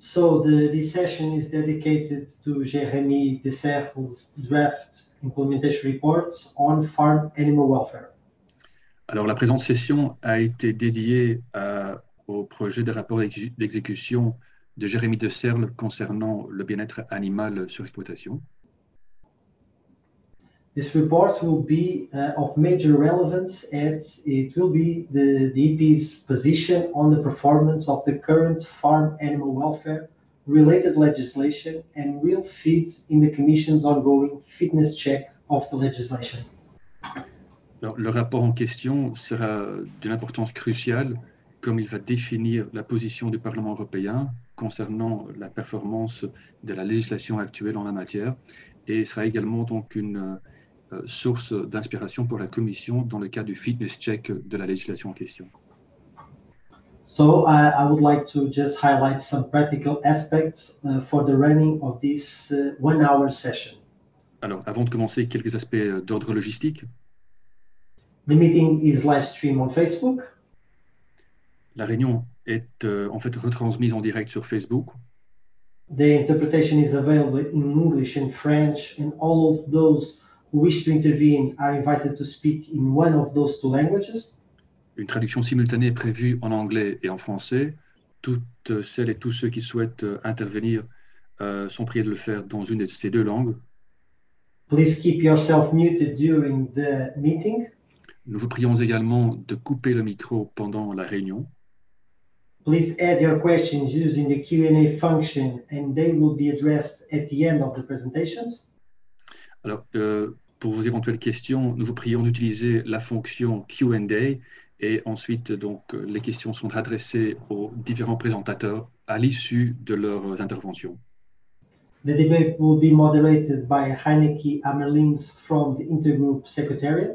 So this session is dedicated to Jérémy Dessert's draft implementation report on farm animal welfare. Alors, la présente session a été dédiée au projet de rapport d'exécution de Jérémy Desserle concernant le bien-être animal sur exploitation. This report will be of major relevance as it will be the EP's position on the performance of the current farm animal welfare related legislation and will fit in the Commission's ongoing fitness check of the legislation. Alors, le rapport en question sera d'une importance cruciale, comme il va définir la position du Parlement européen concernant la performance de la législation actuelle en la matière, et sera également donc une source d'inspiration pour la Commission dans le cas du fitness check de la législation en question. So I would like to just highlight some practical aspects for the running of this 1 hour session. Alors, avant de commencer, quelques aspects d'ordre logistique. The meeting is live streamed on Facebook. La réunion est en fait retransmise en direct sur Facebook. The interpretation is available in English and French, and all of those who wish to intervene are invited to speak in one of those two languages. Une traduction simultanée est prévue en anglais et en français. Toutes celles et tous ceux qui souhaitent intervenir sont priés de le faire dans une de ces deux langues. Please keep yourself muted during the meeting. Nous vous prions également de couper le micro pendant la réunion. Please add your questions using the Q&A function, and they will be addressed at the end of the presentations. Alors, pour vos éventuelles questions, nous vous prions d'utiliser la fonction Q&A et ensuite, donc, les questions sont adressées aux différents présentateurs à l'issue de leurs interventions. The debate will be moderated by Heineke Amerlins from the Intergroup Secretariat.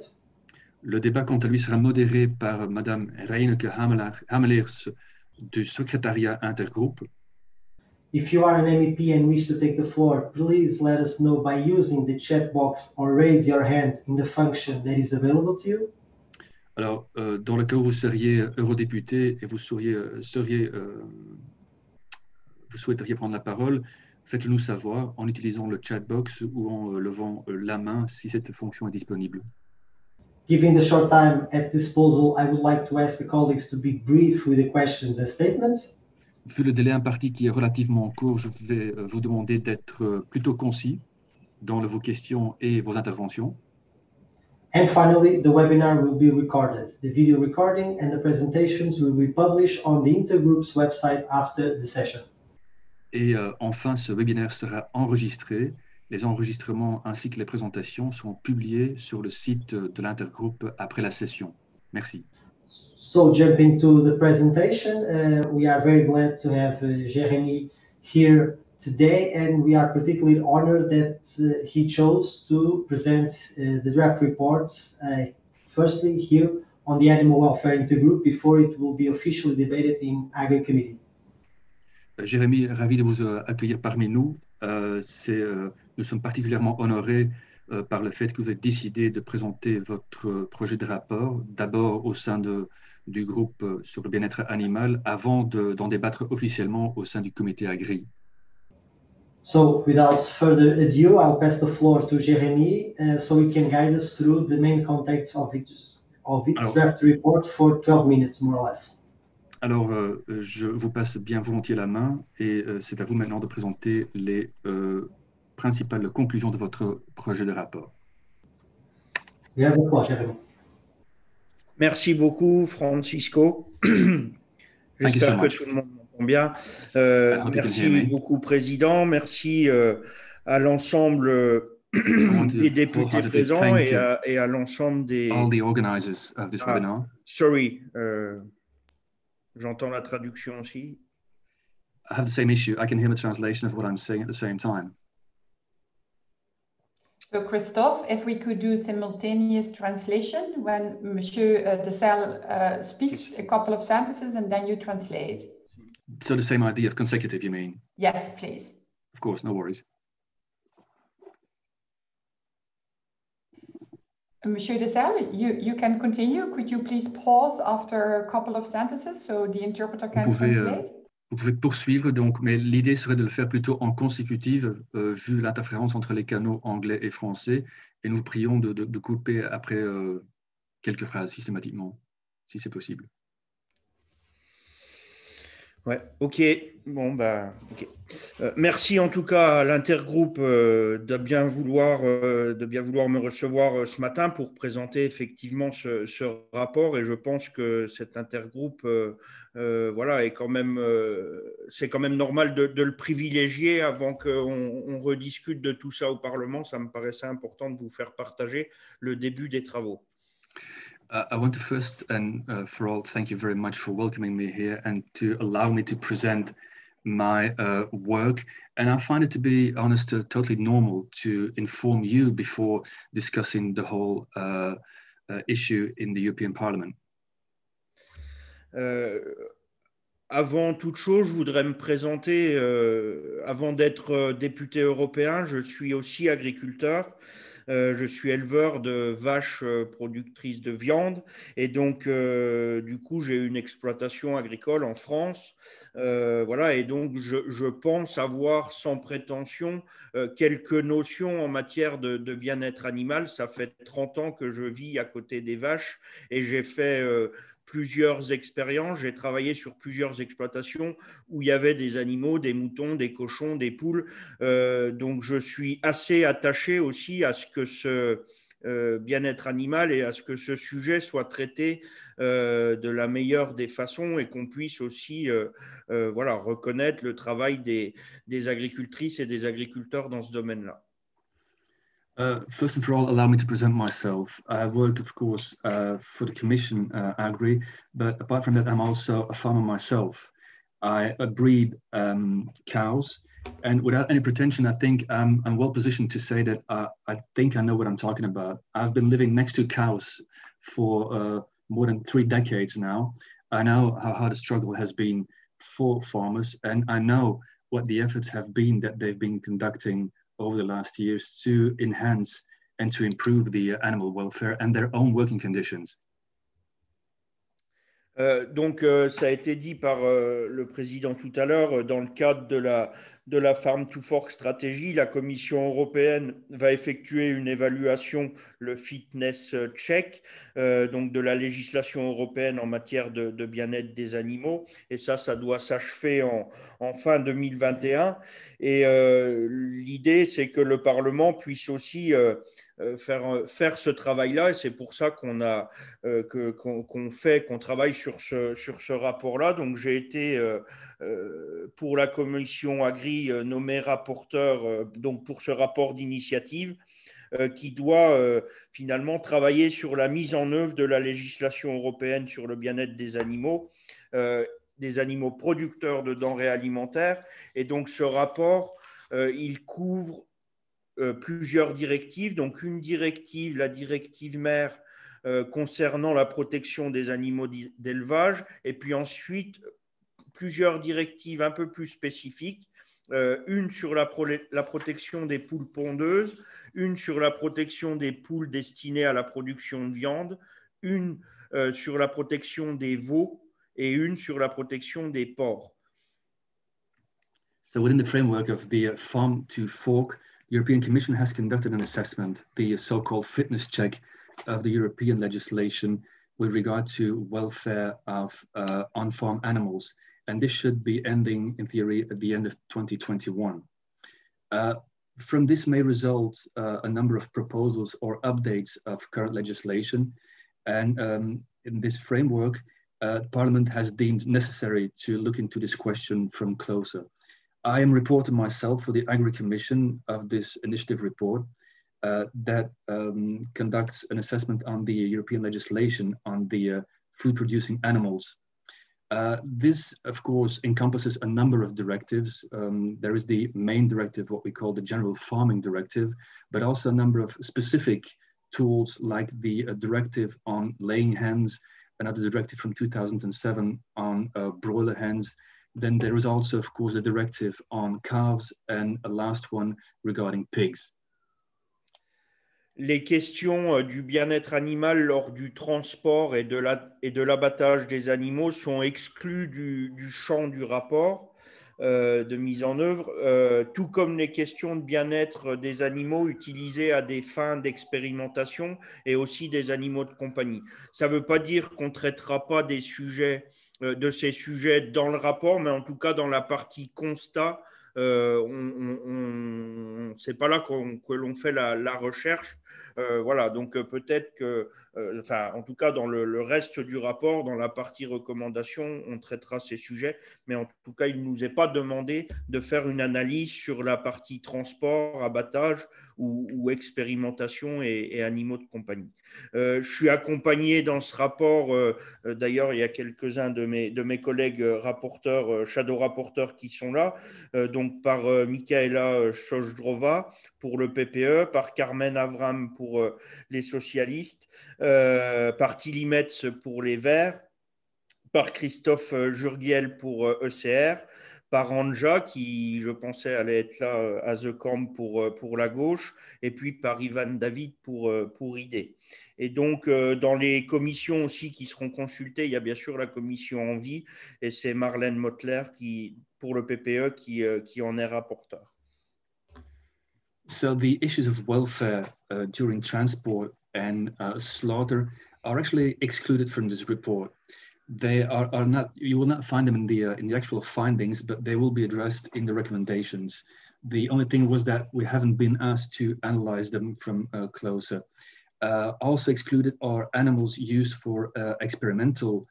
Le débat, quant à lui, sera modéré par Madame Reineke Hamelers du secrétariat Intergroupe. If you are an MEP and wish to take the floor, please let us know by using the chat box or raise your hand in the function that is available to you. Alors, dans le cas où vous seriez eurodéputé et vous souhaiteriez prendre la parole, faites-le nous savoir en utilisant le chat box ou en levant la main si cette fonction est disponible. Given the short time at disposal, I would like to ask the colleagues to be brief with the questions and statements. Vu le délai imparti qui est relativement court, je vais vous demander d'être plutôt concis dans vos questions et vos interventions. And finally, the webinar will be recorded. The video recording and the presentations will be published on the Intergroup's website after the session. Et enfin, ce webinaire sera enregistré. Les enregistrements ainsi que les présentations seront publiés sur le site de l'Intergroupe après la session. Merci. So jumping to the presentation, we are very glad to have Jérémy here today, and we are particularly honored that he chose to present the draft report, firstly here on the Animal Welfare Intergroup, before it will be officially debated in Agri Committee. Jérémy, ravi de vous accueillir parmi nous. Nous sommes particulièrement honorés par le fait que vous avez décidé de présenter votre projet de rapport, d'abord au sein du groupe sur le bien-être animal, avant d'en débattre officiellement au sein du comité Agri. So, without further ado, I'll pass the floor to Jérémy so he can guide us through the main context of its draft report for 12 minutes, more or less. Alors, je vous passe bien volontiers la main et c'est à vous maintenant de présenter les principales conclusions de votre projet de rapport. You have the floor, Jérémy. Merci beaucoup, Francisco. J'espère que tout le monde m'entend bien. Merci beaucoup, Président. Merci à l'ensemble des députés présents et à l'ensemble des... All the organizers of this webinar. Sorry, j'entends la traduction aussi. I have the same issue. I can hear the translation of what I'm saying at the same time. So Christophe, if we could do simultaneous translation when Monsieur Desserle speaks a couple of sentences and then you translate. So the same idea of consecutive, you mean? Yes, please. Of course, no worries. Monsieur Desserle, you can continue. Could you please pause after a couple of sentences so the interpreter can translate? Vous pouvez poursuivre, donc, mais l'idée serait de le faire plutôt en consécutive, vu l'interférence entre les canaux anglais et français, et nous prions de couper après quelques phrases systématiquement, si c'est possible. Ouais, ok. Bon, bah, ok. Merci en tout cas à l'intergroupe de bien vouloir me recevoir ce matin pour présenter effectivement ce rapport. Et je pense que cet intergroupe, voilà, est quand même, c'est quand même normal de le privilégier avant qu'on rediscute de tout ça au Parlement. Ça me paraissait important de vous faire partager le début des travaux. I want to first and for all, thank you very much for welcoming me here and to allow me to present my work. And I find it, to be honest, totally normal to inform you before discussing the whole issue in the European Parliament. Avant toute chose, je voudrais me présenter. Avant d'être député européen, je suis aussi agriculteur. Je suis éleveur de vaches productrices de viande et donc du coup j'ai une exploitation agricole en France, voilà, et donc je pense avoir sans prétention quelques notions en matière de bien-être animal. Ça fait 30 ans que je vis à côté des vaches et j'ai fait plusieurs expériences. J'ai travaillé sur plusieurs exploitations où il y avait des animaux, des moutons, des cochons, des poules. Donc, je suis assez attaché aussi à ce que ce bien-être animal et à ce que ce sujet soit traité de la meilleure des façons et qu'on puisse aussi voilà, reconnaître le travail des agricultrices et des agriculteurs dans ce domaine-là. First and for all, allow me to present myself. I work, of course, for the Commission Agri, but apart from that, I'm also a farmer myself. I breed cows, and without any pretension, I think I'm well positioned to say that I think I know what I'm talking about. I've been living next to cows for more than 3 decades now. I know how hard the struggle has been for farmers, and I know what the efforts have been that they've been conducting over the last years to enhance and to improve the animal welfare and their own working conditions. Donc, ça a été dit par le président tout à l'heure, dans le cadre de la Farm to Fork stratégie, la Commission européenne va effectuer une évaluation, le fitness check, donc de la législation européenne en matière de bien-être des animaux. Et ça doit s'achever en fin 2021. Et l'idée, c'est que le Parlement puisse aussi faire ce travail-là, et c'est pour ça qu'on travaille sur ce rapport-là. Donc j'ai été pour la commission Agri nommé rapporteur donc pour ce rapport d'initiative qui doit finalement travailler sur la mise en œuvre de la législation européenne sur le bien-être des animaux producteurs de denrées alimentaires. Et donc ce rapport, il couvre plusieurs directives. Donc une directive, la directive mère, concernant la protection des animaux d'élevage, et puis ensuite plusieurs directives un peu plus spécifiques, une sur la protection des poules pondeuses, une sur la protection des poules destinées à la production de viande, une sur la protection des veaux et une sur la protection des porcs. So within the framework of the Farm to Fork, the European Commission has conducted an assessment, the so-called fitness check of the European legislation with regard to welfare of on-farm animals. And this should be ending, in theory, at the end of 2021. From this may result a number of proposals or updates of current legislation. And in this framework, Parliament has deemed necessary to look into this question from closer. I am reporting myself for the Agri Commission of this initiative report that conducts an assessment on the European legislation on the food-producing animals. This, of course, encompasses a number of directives. There is the main directive, what we call the General Farming Directive, but also a number of specific tools like the directive on laying hens, another directive from 2007 on broiler hens. Then there is also, of course, a directive on calves and a last one regarding pigs. les questions du bien-être animal lors du transport et de l'abattage des animaux sont exclues du champ du rapport de mise en œuvre, tout comme les questions de bien-être des animaux utilisés à des fins d'expérimentation et aussi des animaux de compagnie. Ça ne veut pas dire qu'on ne traitera pas des sujets, de ces sujets dans le rapport, mais en tout cas dans la partie constat, c'est pas là que l'on fait la recherche. Voilà, donc peut-être que, enfin, en tout cas, dans le reste du rapport, dans la partie recommandation, on traitera ces sujets, mais en tout cas, il ne nous est pas demandé de faire une analyse sur la partie transport, abattage ou expérimentation et animaux de compagnie. Je suis accompagné dans ce rapport, d'ailleurs, il y a quelques-uns de mes collègues rapporteurs, shadow rapporteurs qui sont là, donc par Michaela Sojdrova pour le PPE, par Carmen Avram pour les socialistes, par Tilly Metz pour les Verts, par Christophe Jurgiel pour ECR, par Anja, qui je pensais allait être là à The Camp pour la gauche, et puis par Ivan David pour ID. Et donc, dans les commissions aussi qui seront consultées, il y a bien sûr la commission Envie, et c'est Marlène Mottler pour le PPE qui en est rapporteur. So the issues of welfare during transport and slaughter are actually excluded from this report. They are not, you will not find them in the actual findings, but they will be addressed in the recommendations. The only thing was that we haven't been asked to analyze them from closer. Also excluded are animals used for experimental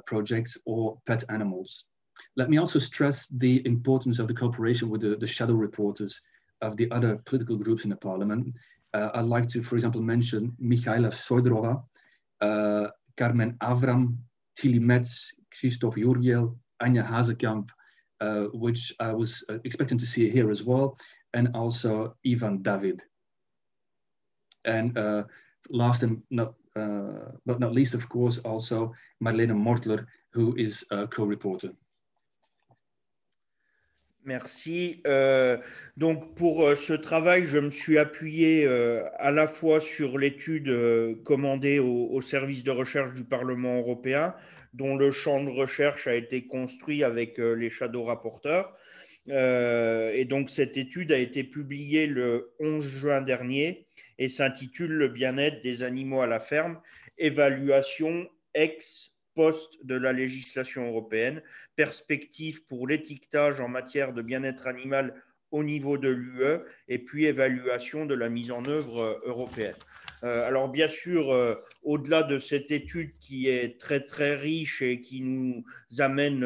projects or pet animals. Let me also stress the importance of the cooperation with the shadow reporters of the other political groups in the parliament. I'd like to, for example, mention Michaela Sojdrova, Carmen Avram, Tilly Metz, Christophe Jurgiel, Anja Hazekamp, which I was expecting to see here as well, and also Ivan David. And last and but not least, of course, also Marlene Mortler, who is a co-reporter. Merci. Donc pour ce travail, je me suis appuyé à la fois sur l'étude commandée au service de recherche du Parlement européen, dont le champ de recherche a été construit avec les shadow rapporteurs. Et donc cette étude a été publiée le 11 juin dernier et s'intitule « Le bien-être des animaux à la ferme, évaluation ex-post de la législation européenne, perspective pour l'étiquetage en matière de bien-être animal au niveau de l'UE et puis évaluation de la mise en œuvre européenne ». Alors bien sûr, au-delà de cette étude qui est très très riche et qui nous amène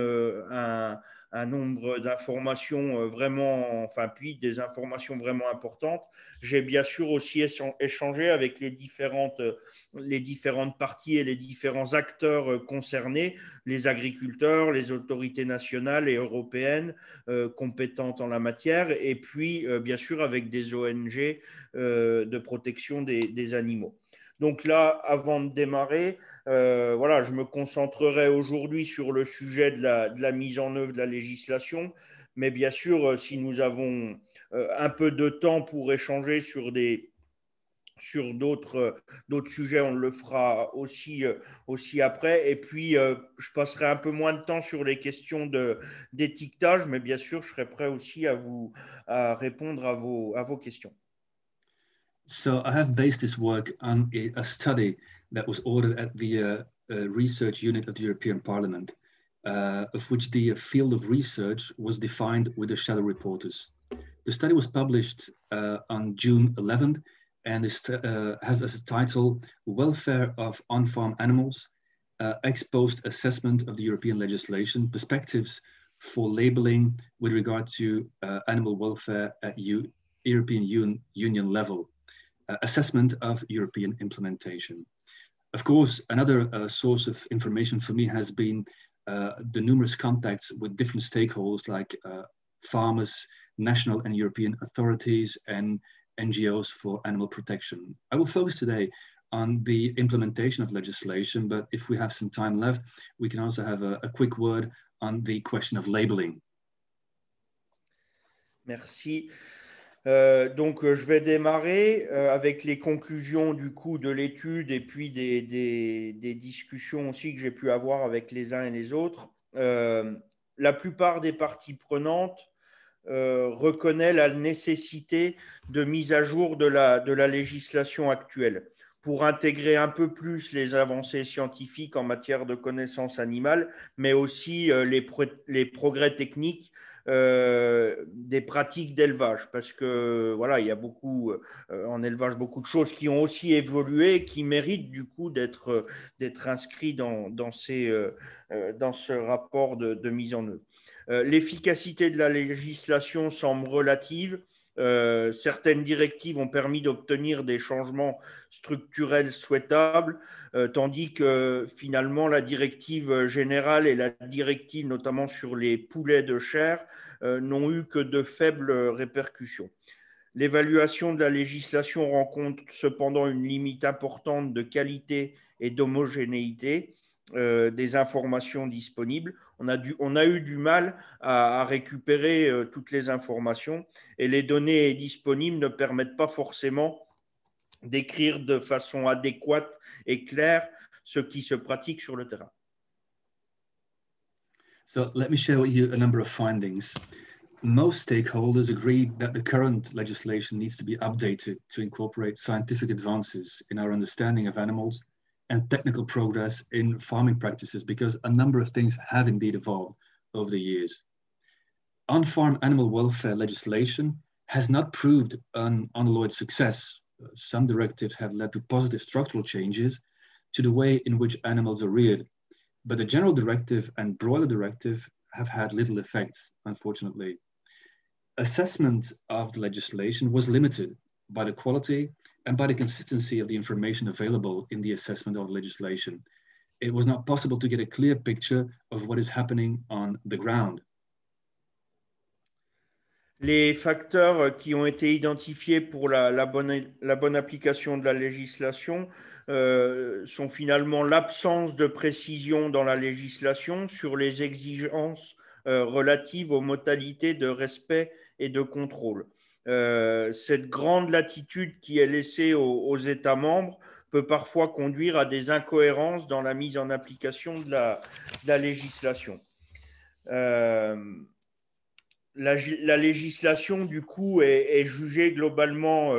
un nombre d'informations vraiment, enfin puis des informations vraiment importantes, j'ai bien sûr aussi échangé avec les différentes parties et les différents acteurs concernés, les agriculteurs, les autorités nationales et européennes compétentes en la matière, et puis bien sûr avec des ONG de protection des animaux. Donc là, avant de démarrer, voilà, je me concentrerai aujourd'hui sur le sujet de la mise en œuvre de la législation, mais bien sûr, si nous avons un peu de temps pour échanger sur d'autres sujets, on le fera aussi après. Et puis, je passerai un peu moins de temps sur les questions d'étiquetage, mais bien sûr, je serai prêt aussi à répondre à vos questions. So I have based this work on a study that was ordered at the research unit of the European Parliament, of which the field of research was defined with the shadow reporters. The study was published on June 11th and has as a title, Welfare of On-Farm Animals, Ex-Post Assessment of the European Legislation, Perspectives for Labeling with regard to animal welfare at European Union level. Assessment of European implementation. Of course, another source of information for me has been the numerous contacts with different stakeholders like farmers, national and European authorities, and NGOs for animal protection. I will focus today on the implementation of legislation, but if we have some time left, we can also have a quick word on the question of labeling. Merci. Donc, je vais démarrer avec les conclusions du coup de l'étude et puis des discussions aussi que j'ai pu avoir avec les uns et les autres. La plupart des parties prenantes reconnaît la nécessité de mise à jour de la législation actuelle pour intégrer un peu plus les avancées scientifiques en matière de connaissances animales, mais aussi les progrès techniques des pratiques d'élevage, parce que voilà, il y a beaucoup en élevage beaucoup de choses qui ont aussi évolué, qui méritent du coup d'être inscrits dans ce rapport de mise en œuvre. L'efficacité de la législation semble relative. Certaines directives ont permis d'obtenir des changements structurels souhaitables, tandis que finalement la directive générale et la directive notamment sur les poulets de chair n'ont eu que de faibles répercussions. L'évaluation de la législation rencontre cependant une limite importante de qualité et d'homogénéité des informations disponibles. On a eu du mal à récupérer toutes les informations et les données disponibles ne permettent pas forcément décrire de façon adéquate et claire ce qui se pratique sur le terrain. So let me share with you a number of findings. Most stakeholders agree that the current legislation needs to be updated to incorporate scientific advances in our understanding of animals and technical progress in farming practices, because a number of things have indeed evolved over the years. On-farm animal welfare legislation has not proved an unalloyed success. Some directives have led to positive structural changes to the way in which animals are reared, but the General Directive and Broiler Directive have had little effect, unfortunately. Assessment of the legislation was limited by the quality and by the consistency of the information available in the assessment of legislation. It was not possible to get a clear picture of what is happening on the ground. Les facteurs qui ont été identifiés pour la bonne application de la législation sont finalement l'absence de précision dans la législation sur les exigences relatives aux modalités de respect et de contrôle. Cette grande latitude qui est laissée aux États membres peut parfois conduire à des incohérences dans la mise en application de la législation. La législation, du coup, est jugée globalement,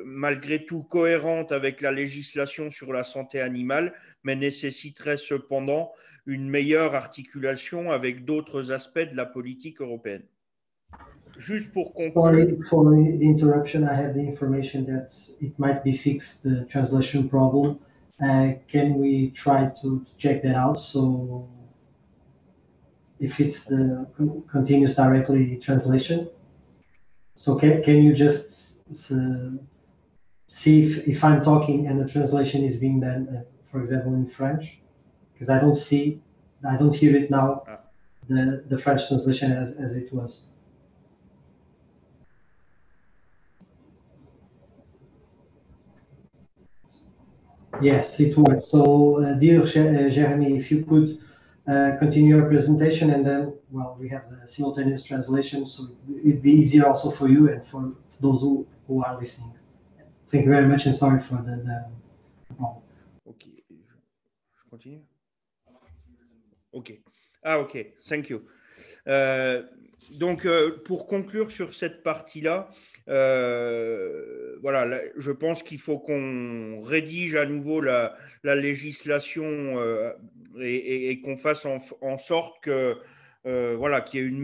malgré tout, cohérente avec la législation sur la santé animale, mais nécessiterait cependant une meilleure articulation avec d'autres aspects de la politique européenne. Juste pour conclure. Sorry for the interruption. I have the information that it might be fixed, the translation problem. Can we try to check that out? So if it's the continuous directly translation. So can you just see if I'm talking and the translation is being done, for example, in French? Because I don't hear it now, the French translation as it was. Yes, it works. So, dear Jeremy, if you could continue your presentation, and then, well, we have the simultaneous translation, so it'd be easier also for you and for those who are listening. Thank you very much, and sorry for the problem. Ok, je continue. Ok. Ah, ok, thank you. Donc, pour conclure sur cette partie-là, voilà, je pense qu'il faut qu'on rédige à nouveau la législation et qu'on fasse en sorte que voilà, qu'il y ait une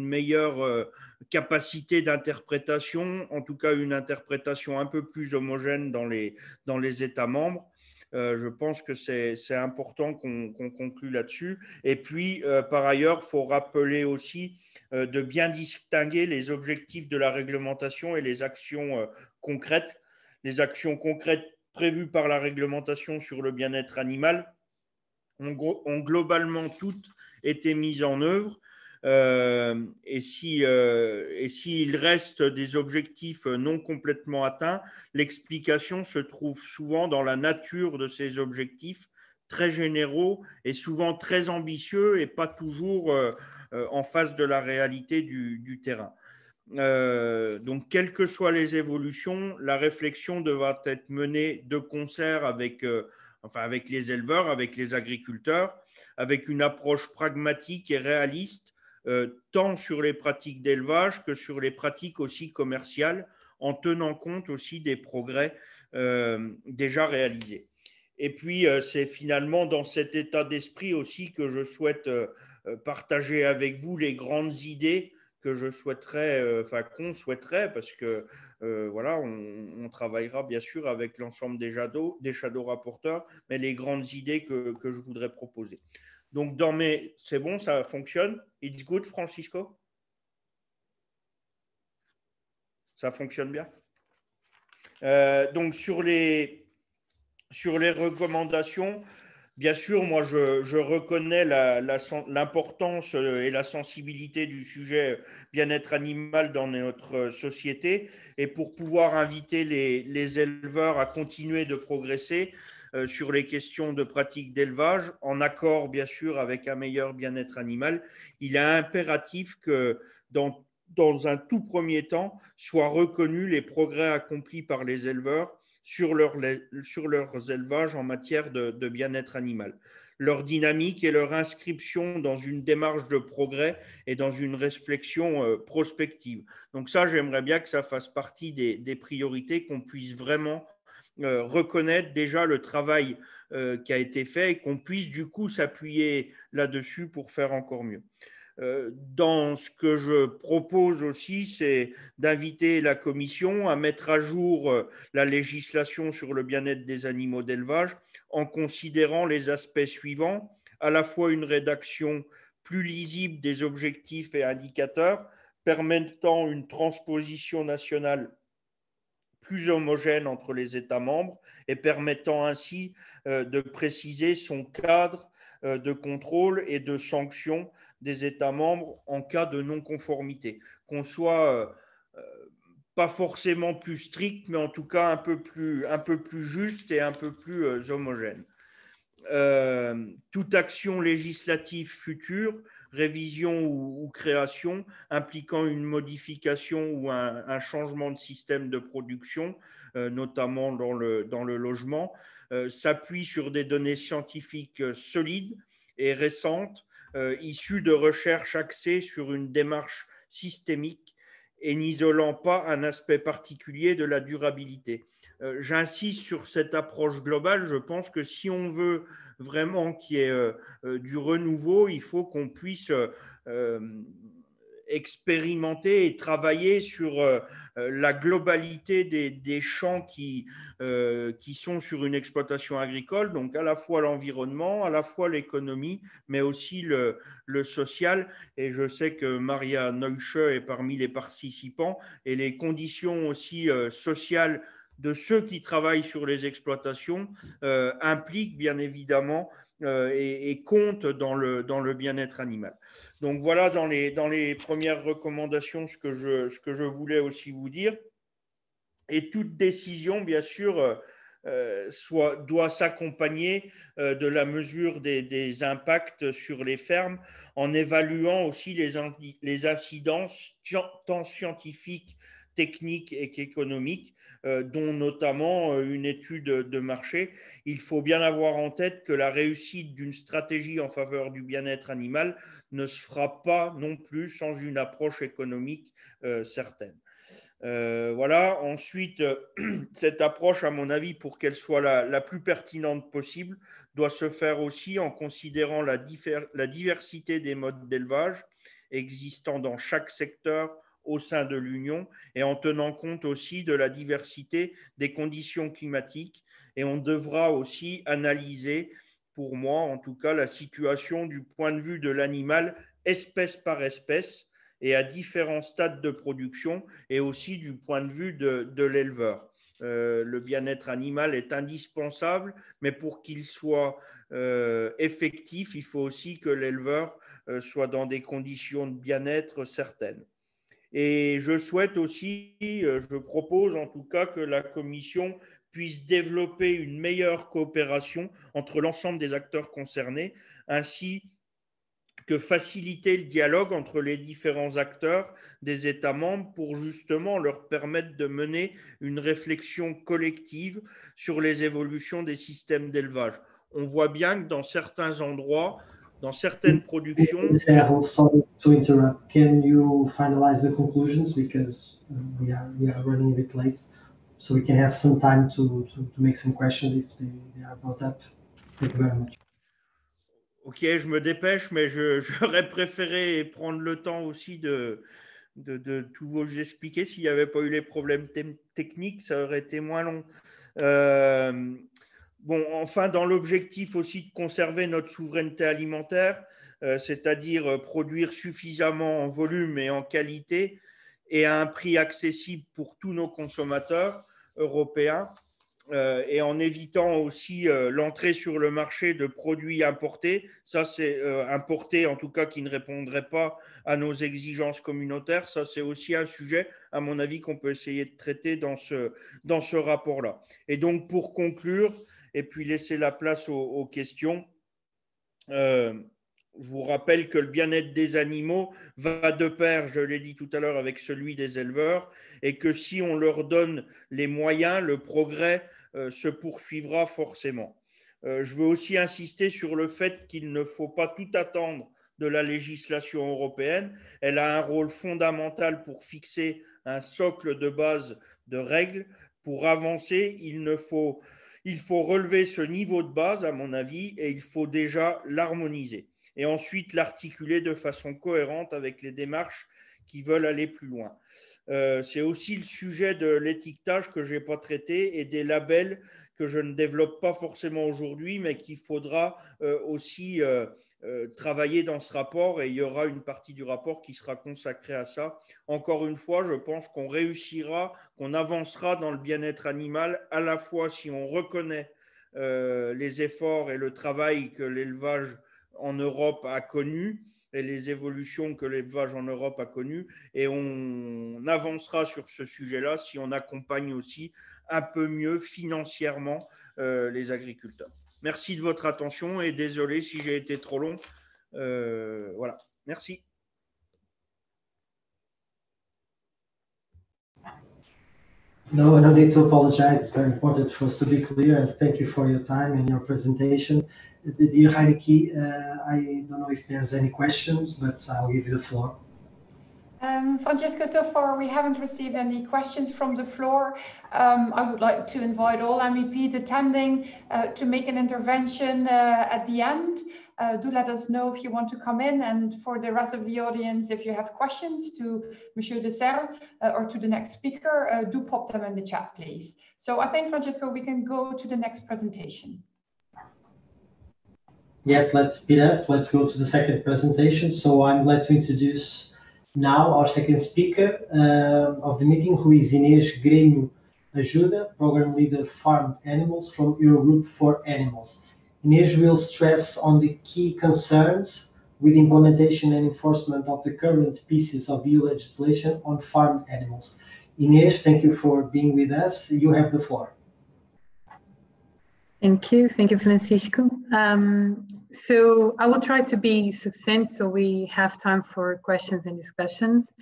meilleure capacité d'interprétation, en tout cas une interprétation un peu plus homogène dans les États membres. Je pense que c'est important qu'on conclue là-dessus. Et puis, par ailleurs, il faut rappeler aussi de bien distinguer les objectifs de la réglementation et les actions concrètes. Les actions concrètes prévues par la réglementation sur le bien-être animal ont globalement toutes été mises en œuvre. Et s'il reste des objectifs non complètement atteints, l'explication se trouve souvent dans la nature de ces objectifs très généraux et souvent très ambitieux et pas toujours en face de la réalité du terrain. Donc, quelles que soient les évolutions, la réflexion devra être menée de concert avec les éleveurs, avec les agriculteurs, avec une approche pragmatique et réaliste, tant sur les pratiques d'élevage que sur les pratiques aussi commerciales, en tenant compte aussi des progrès déjà réalisés. Et puis, c'est finalement dans cet état d'esprit aussi que je souhaite partager avec vous les grandes idées que je souhaiterais, qu'on souhaiterait, parce que voilà, on travaillera bien sûr avec l'ensemble des shadow rapporteurs, mais les grandes idées que je voudrais proposer. Donc, c'est bon, ça fonctionne? It's good, Francisco? Ça fonctionne bien? Donc, sur les recommandations, bien sûr, moi, je reconnais l'importance et la sensibilité du sujet bien-être animal dans notre société. Et pour pouvoir inviter les éleveurs à continuer de progresser sur les questions de pratique d'élevage, en accord, bien sûr, avec un meilleur bien-être animal, il est impératif que dans un tout premier temps, soient reconnus les progrès accomplis par les éleveurs sur leurs élevages en matière de bien-être animal. Leur dynamique et leur inscription dans une démarche de progrès et dans une réflexion prospective. Donc ça, j'aimerais bien que ça fasse partie des priorités, qu'on puisse vraiment reconnaître déjà le travail qui a été fait et qu'on puisse du coup s'appuyer là-dessus pour faire encore mieux. Dans ce que je propose aussi, c'est d'inviter la Commission à mettre à jour la législation sur le bien-être des animaux d'élevage en considérant les aspects suivants, à la fois une rédaction plus lisible des objectifs et indicateurs, permettant une transposition nationale plus homogène entre les États membres et permettant ainsi de préciser son cadre de contrôle et de sanction des États membres en cas de non-conformité. Qu'on soit pas forcément plus strict, mais en tout cas un peu plus juste et un peu plus homogène. Toute action législative future, révision ou création impliquant une modification ou un changement de système de production, notamment dans le logement, s'appuie sur des données scientifiques solides et récentes, issues de recherches axées sur une démarche systémique et n'isolant pas un aspect particulier de la durabilité. J'insiste sur cette approche globale. Je pense que si on veut vraiment qu'il y ait du renouveau, il faut qu'on puisse expérimenter et travailler sur la globalité des champs qui sont sur une exploitation agricole, donc à la fois l'environnement, à la fois l'économie, mais aussi le social. Et je sais que Maria Neusche est parmi les participants, et les conditions aussi sociales de ceux qui travaillent sur les exploitations impliquent bien évidemment et comptent dans le bien-être animal. Donc voilà dans les premières recommandations ce que je voulais aussi vous dire. Et toute décision, bien sûr, doit s'accompagner de la mesure des impacts sur les fermes, en évaluant aussi les incidences tant scientifiques, techniques et qu'économiques, dont notamment une étude de marché. Il faut bien avoir en tête que la réussite d'une stratégie en faveur du bien-être animal ne se fera pas non plus sans une approche économique certaine. Voilà. Ensuite, cette approche, à mon avis, pour qu'elle soit la plus pertinente possible, doit se faire aussi en considérant la diversité des modes d'élevage existant dans chaque secteur au sein de l'Union et en tenant compte aussi de la diversité des conditions climatiques. Et on devra aussi analyser, pour moi en tout cas, la situation du point de vue de l'animal espèce par espèce et à différents stades de production, et aussi du point de vue de l'éleveur. Le bien-être animal est indispensable, mais pour qu'il soit effectif, il faut aussi que l'éleveur soit dans des conditions de bien-être certaines. Et je souhaite aussi, je propose en tout cas que la Commission puisse développer une meilleure coopération entre l'ensemble des acteurs concernés, ainsi que faciliter le dialogue entre les différents acteurs des États membres pour justement leur permettre de mener une réflexion collective sur les évolutions des systèmes d'élevage. On voit bien que dans certains endroits, dans certaines productions... Sorry to interrupt. Can you finalize the conclusions because we are running a bit late, so we can have some time to make some questions if they are brought up. Thank you very much. Ok, je me dépêche, mais j'aurais préféré prendre le temps aussi de tout vous expliquer. S'il n'y avait pas eu les problèmes techniques, ça aurait été moins long. Bon, enfin, dans l'objectif aussi de conserver notre souveraineté alimentaire, c'est-à-dire produire suffisamment en volume et en qualité et à un prix accessible pour tous nos consommateurs européens, et en évitant aussi l'entrée sur le marché de produits importés. Ça, c'est importés en tout cas qui ne répondraient pas à nos exigences communautaires. Ça, c'est aussi un sujet, à mon avis, qu'on peut essayer de traiter dans ce rapport-là. Et donc, pour conclure, et puis laisser la place aux questions, je vous rappelle que le bien-être des animaux va de pair, je l'ai dit tout à l'heure, avec celui des éleveurs, et que si on leur donne les moyens, le progrès se poursuivra forcément. Je veux aussi insister sur le fait qu'il ne faut pas tout attendre de la législation européenne. Elle a un rôle fondamental pour fixer un socle de base de règles. Pour avancer, il faut relever ce niveau de base, à mon avis, et il faut déjà l'harmoniser. Et ensuite l'articuler de façon cohérente avec les démarches qui veulent aller plus loin. C'est aussi le sujet de l'étiquetage que je n'ai pas traité et des labels que je ne développe pas forcément aujourd'hui, mais qu'il faudra aussi travailler dans ce rapport, et il y aura une partie du rapport qui sera consacrée à ça. Encore une fois, je pense qu'on réussira, qu'on avancera dans le bien-être animal, à la fois si on reconnaît les efforts et le travail que l'élevage en Europe a connu, et les évolutions que l'élevage en Europe a connues, et on avancera sur ce sujet-là si on accompagne aussi un peu mieux financièrement les agriculteurs. Merci de votre attention et désolé si j'ai été trop long. Voilà, merci. No need to apologize. It's very important for us to be clear, and thank you for your time and your presentation. Dear Heineke, I don't know if there's any questions, but I'll give you the floor. Francesco, so far we haven't received any questions from the floor. I would like to invite all MEPs attending to make an intervention at the end. Do let us know if you want to come in, and for the rest of the audience, if you have questions to Monsieur de Serre or to the next speaker, do pop them in the chat, please. So I think, Francesco, we can go to the next presentation. Yes, let's speed up. Let's go to the second presentation. So I'm glad to introduce now our second speaker of the meeting, who is Inês Grêmio Ajuda, Program Leader Farmed Animals from Eurogroup for Animals. Inês will stress on the key concerns with implementation and enforcement of the current pieces of EU legislation on farmed animals. Inês, thank you for being with us. You have the floor. Thank you, Francisco. So I will try to be succinct so we have time for questions and discussions.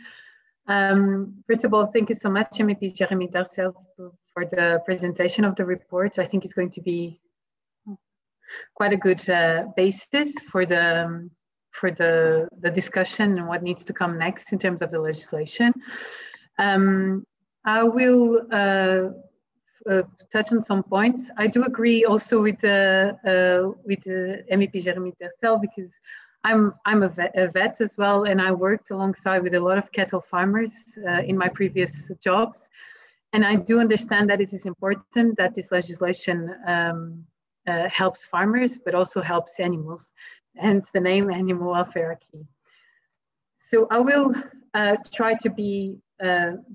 First of all, thank you so much, MEP Jeremy Darcel, for the presentation of the report. I think it's going to be quite a good basis for the discussion and what needs to come next in terms of the legislation. I will touch on some points. I do agree also with the MEP Jeremy Darcel, because I'm a vet as well, and I worked alongside with a lot of cattle farmers in my previous jobs. And I do understand that it is important that this legislation helps farmers, but also helps animals, hence the name Animal Welfare Acquis. So I will try to be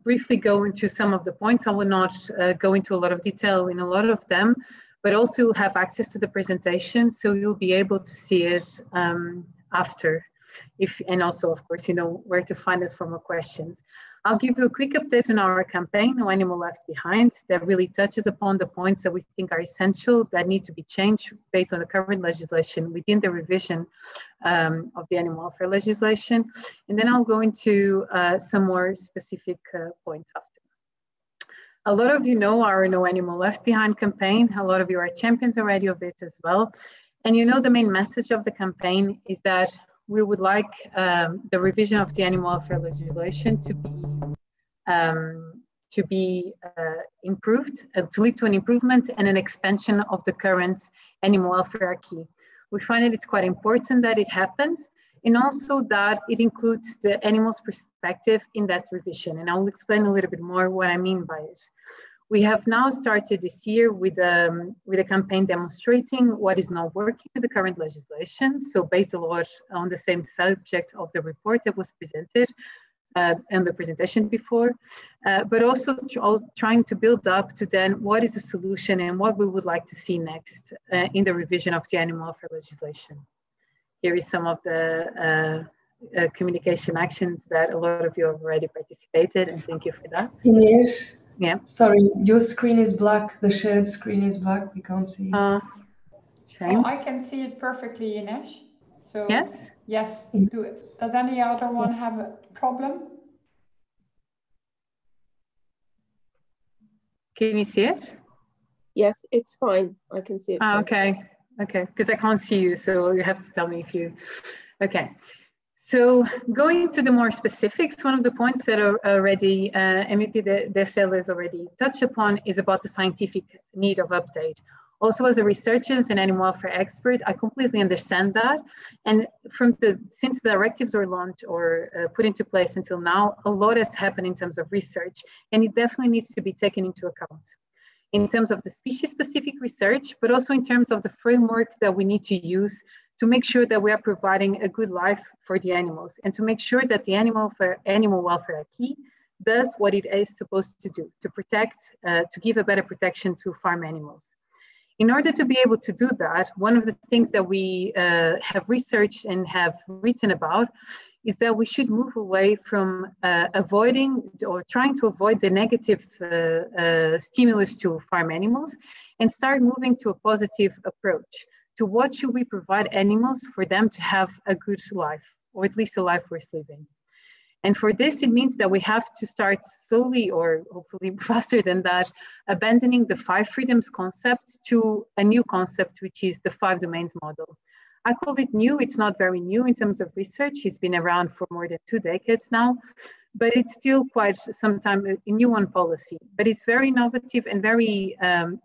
briefly go into some of the points. I will not go into a lot of detail in a lot of them, but also you'll have access to the presentation, so you'll be able to see it after. And also, of course, you know where to find us for more questions. I'll give you a quick update on our campaign, No Animal Left Behind, that really touches upon the points that we think are essential that need to be changed based on the current legislation within the revision of the animal welfare legislation. And then I'll go into some more specific points after. A lot of you know our No Animal Left Behind campaign. A lot of you are champions already of it as well. And you know the main message of the campaign is that we would like the revision of the animal welfare legislation to be improved, to lead to an improvement and an expansion of the current animal welfare acquis. We find that it's quite important that it happens, and also that it includes the animal's perspective in that revision. And I will explain a little bit more what I mean by it. We have now started this year with a campaign demonstrating what is not working with the current legislation. So based a lot on the same subject of the report that was presented and the presentation before, but also trying to build up to then what is the solution and what we would like to see next in the revision of the animal welfare legislation. Here is some of the communication actions that a lot of you have already participated, and thank you for that. Ines, yeah. Sorry, your screen is black. The shared screen is black. We can't see. Shame. Oh, I can see it perfectly, Ines. So yes. Yes. Do it. Does any other one have a problem? Can you see it? Yes, it's fine. I can see it. Okay. Okay, because I can't see you, so you have to tell me if you, okay. So going to the more specifics, one of the points that are already MEP Dessel has already touched upon is about the scientific need of update. Also, as a researcher and animal welfare expert, I completely understand that. And since the directives were launched or put into place until now, a lot has happened in terms of research, and it definitely needs to be taken into account in terms of the species-specific research, but also in terms of the framework that we need to use to make sure that we are providing a good life for the animals and to make sure that the animal welfare acquis does what it is supposed to do, to protect, to give a better protection to farm animals. In order to be able to do that, one of the things that we have researched and have written about is that we should move away from avoiding or trying to avoid the negative stimulus to farm animals and start moving to a positive approach to what should we provide animals for them to have a good life, or at least a life worth living. And for this, it means that we have to start slowly, or hopefully faster than that, abandoning the 5 freedoms concept to a new concept, which is the 5 domains model. I call it new. It's not very new in terms of research. It's been around for more than 2 decades now, but it's still quite sometimes a new one policy. But it's very innovative and very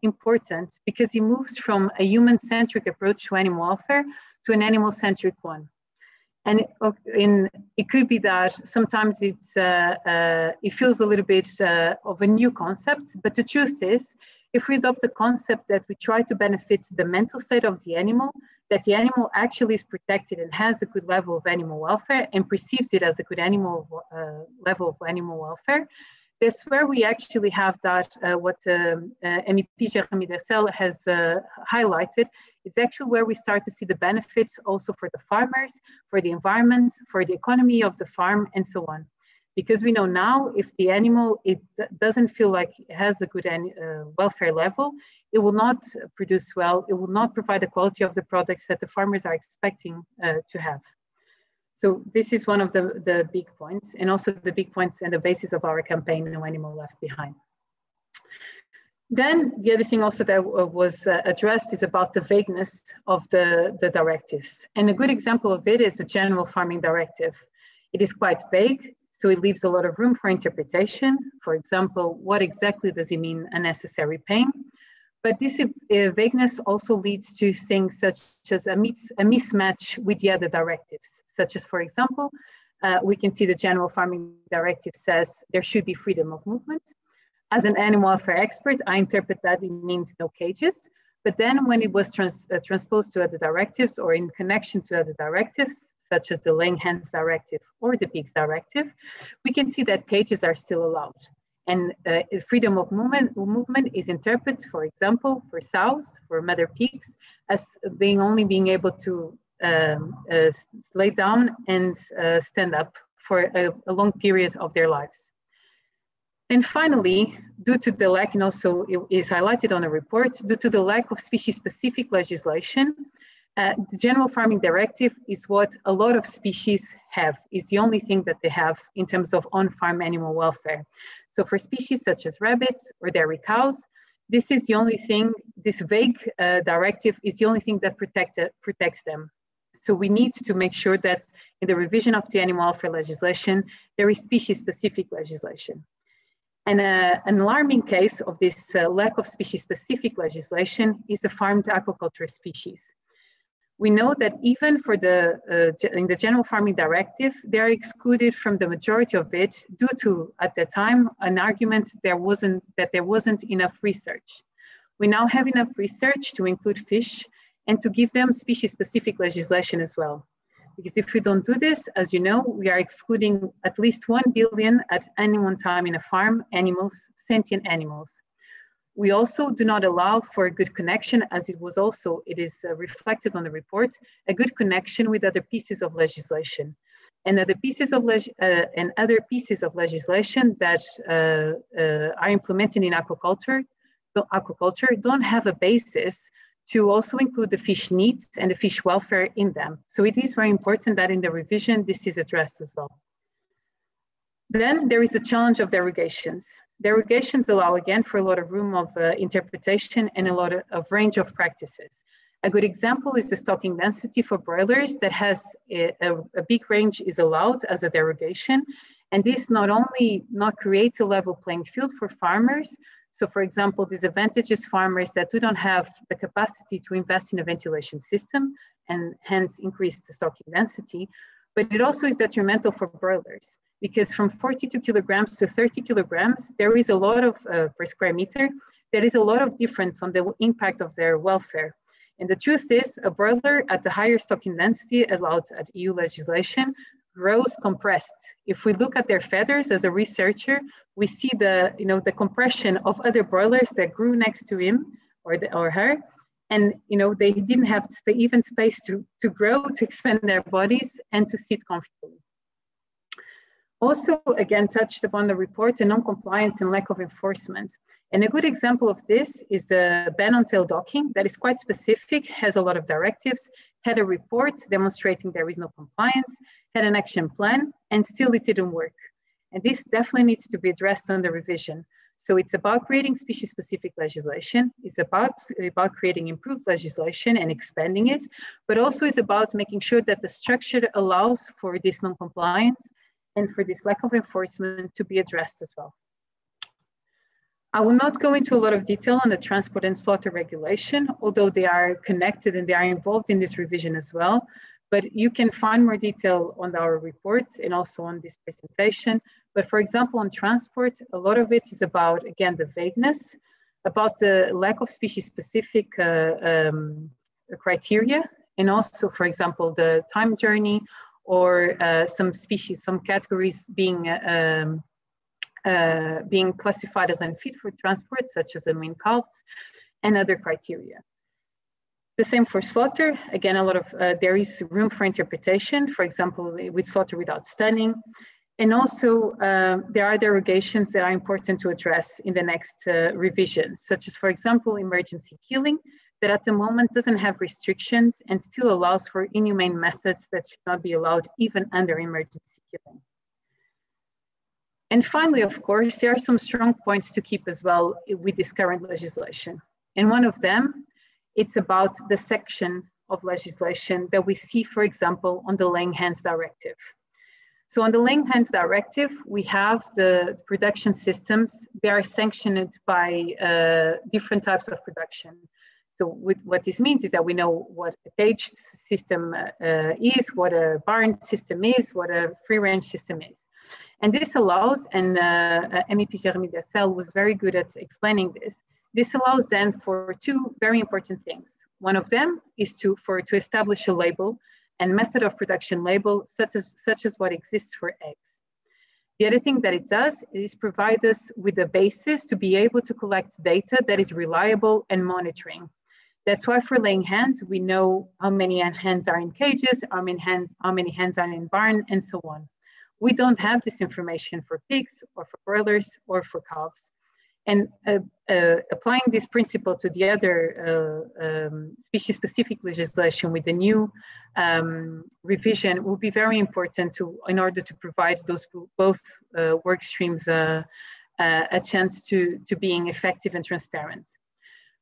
important because it moves from a human-centric approach to animal welfare to an animal-centric one. And it could be that sometimes it feels a little bit of a new concept, but the truth is, if we adopt a concept that we try to benefit the mental state of the animal, that the animal actually is protected and has a good level of animal welfare and perceives it as a good level of animal welfare, that's where we actually have that, what MEP Jérémie Dessel has highlighted. It's actually where we start to see the benefits also for the farmers, for the environment, for the economy of the farm, and so on. Because we know now, if the animal doesn't feel like it has a good welfare level, it will not produce well, it will not provide the quality of the products that the farmers are expecting to have. So this is one of the big points, and also the big points and the basis of our campaign, No Animal Left Behind. Then the other thing also that was addressed is about the vagueness of the directives. And a good example of it is the General Farming Directive. It is quite vague, so it leaves a lot of room for interpretation. For example, what exactly does it mean unnecessary pain? But this vagueness also leads to things such as a mismatch with the other directives, such as, for example, we can see the General Farming Directive says there should be freedom of movement. As an animal welfare expert, I interpret that it means no cages. But then when it was transposed to other directives or in connection to other directives, such as the Laying Hens Directive or the Pigs Directive, we can see that cages are still allowed. And freedom of movement is interpreted, for example, for sows, for mother pigs, as being able to lay down and stand up for a long period of their lives. And finally, due to the lack, and also it is highlighted on the report, due to the lack of species-specific legislation, the General Farming Directive is what a lot of species have, is the only thing that they have in terms of on-farm animal welfare. So for species such as rabbits or dairy cows, this is the only thing, this vague directive is the only thing that protects them. So we need to make sure that in the revision of the animal welfare legislation, there is species-specific legislation. And an alarming case of this lack of species-specific legislation is the farmed aquaculture species. We know that even for in the General Farming Directive, they are excluded from the majority of it due to, at the time, an argument that there wasn't enough research. We now have enough research to include fish and to give them species-specific legislation as well. Because if we don't do this, as you know, we are excluding at least 1 billion at any one time in a farm, animals, sentient animals. We also do not allow for a good connection, as it is reflected on the report, a good connection with other pieces of legislation. And other pieces of legislation that are implemented in aquaculture don't have a basis to also include the fish needs and the fish welfare in them. So it is very important that in the revision, this is addressed as well. Then there is a challenge of derogations. Derogations allow, again, for a lot of room of interpretation and a lot of range of practices. A good example is the stocking density for broilers that has a big range is allowed as a derogation. And this not only creates a level playing field for farmers, so for example, disadvantages farmers that do not have the capacity to invest in a ventilation system and hence increase the stocking density, but it also is detrimental for broilers because from 42 kilograms to 30 kilograms, there is a lot of, per square meter, there is a lot of difference on the impact of their welfare. And the truth is a broiler at the higher stocking density allowed at EU legislation grows compressed. If we look at their feathers as a researcher, we see the compression of other broilers that grew next to him or her, and they didn't have even space to grow, to expand their bodies, and to sit comfortably. Also, again, touched upon the report, the non-compliance and lack of enforcement. And a good example of this is the ban on tail docking that is quite specific, has a lot of directives, had a report demonstrating there is no compliance, had an action plan, and still it didn't work. And this definitely needs to be addressed on the revision. So it's about creating species-specific legislation. It's about creating improved legislation and expanding it, but also it's about making sure that the structure allows for this non-compliance and for this lack of enforcement to be addressed as well. I will not go into a lot of detail on the transport and slaughter regulation, although they are connected and they are involved in this revision as well. But you can find more detail on our reports and also on this presentation. But for example, on transport, a lot of it is about, again, the vagueness, about the lack of species-specific criteria, and also, for example, the time journey or some species, some categories being classified as unfit for transport, such as the main calves, and other criteria. The same for slaughter. Again, a lot of there is room for interpretation, for example, with slaughter without stunning. And also, there are derogations that are important to address in the next revision, such as, for example, emergency killing, that at the moment doesn't have restrictions and still allows for inhumane methods that should not be allowed even under emergency killing. And finally, of course, there are some strong points to keep as well with this current legislation. And one of them, it's about the section of legislation that we see, for example, on the Laying Hens Directive. So on the Laying Hens Directive, we have the production systems. They are sanctioned by different types of production. So what this means is that we know what a caged system is, what a barn system is, what a free-range system is. And this allows, and MEP Jeremy Dessel was very good at explaining this, this allows then for two very important things. One of them is to establish a label and method of production label such as what exists for eggs. The other thing that it does is provide us with a basis to be able to collect data that is reliable and monitoring. That's why for laying hens, we know how many hens are in cages, how many hens are in barn, and so on. We don't have this information for pigs or for broilers or for calves. And applying this principle to the other species-specific legislation with the new revision will be very important in order to provide those both work streams a chance to being effective and transparent.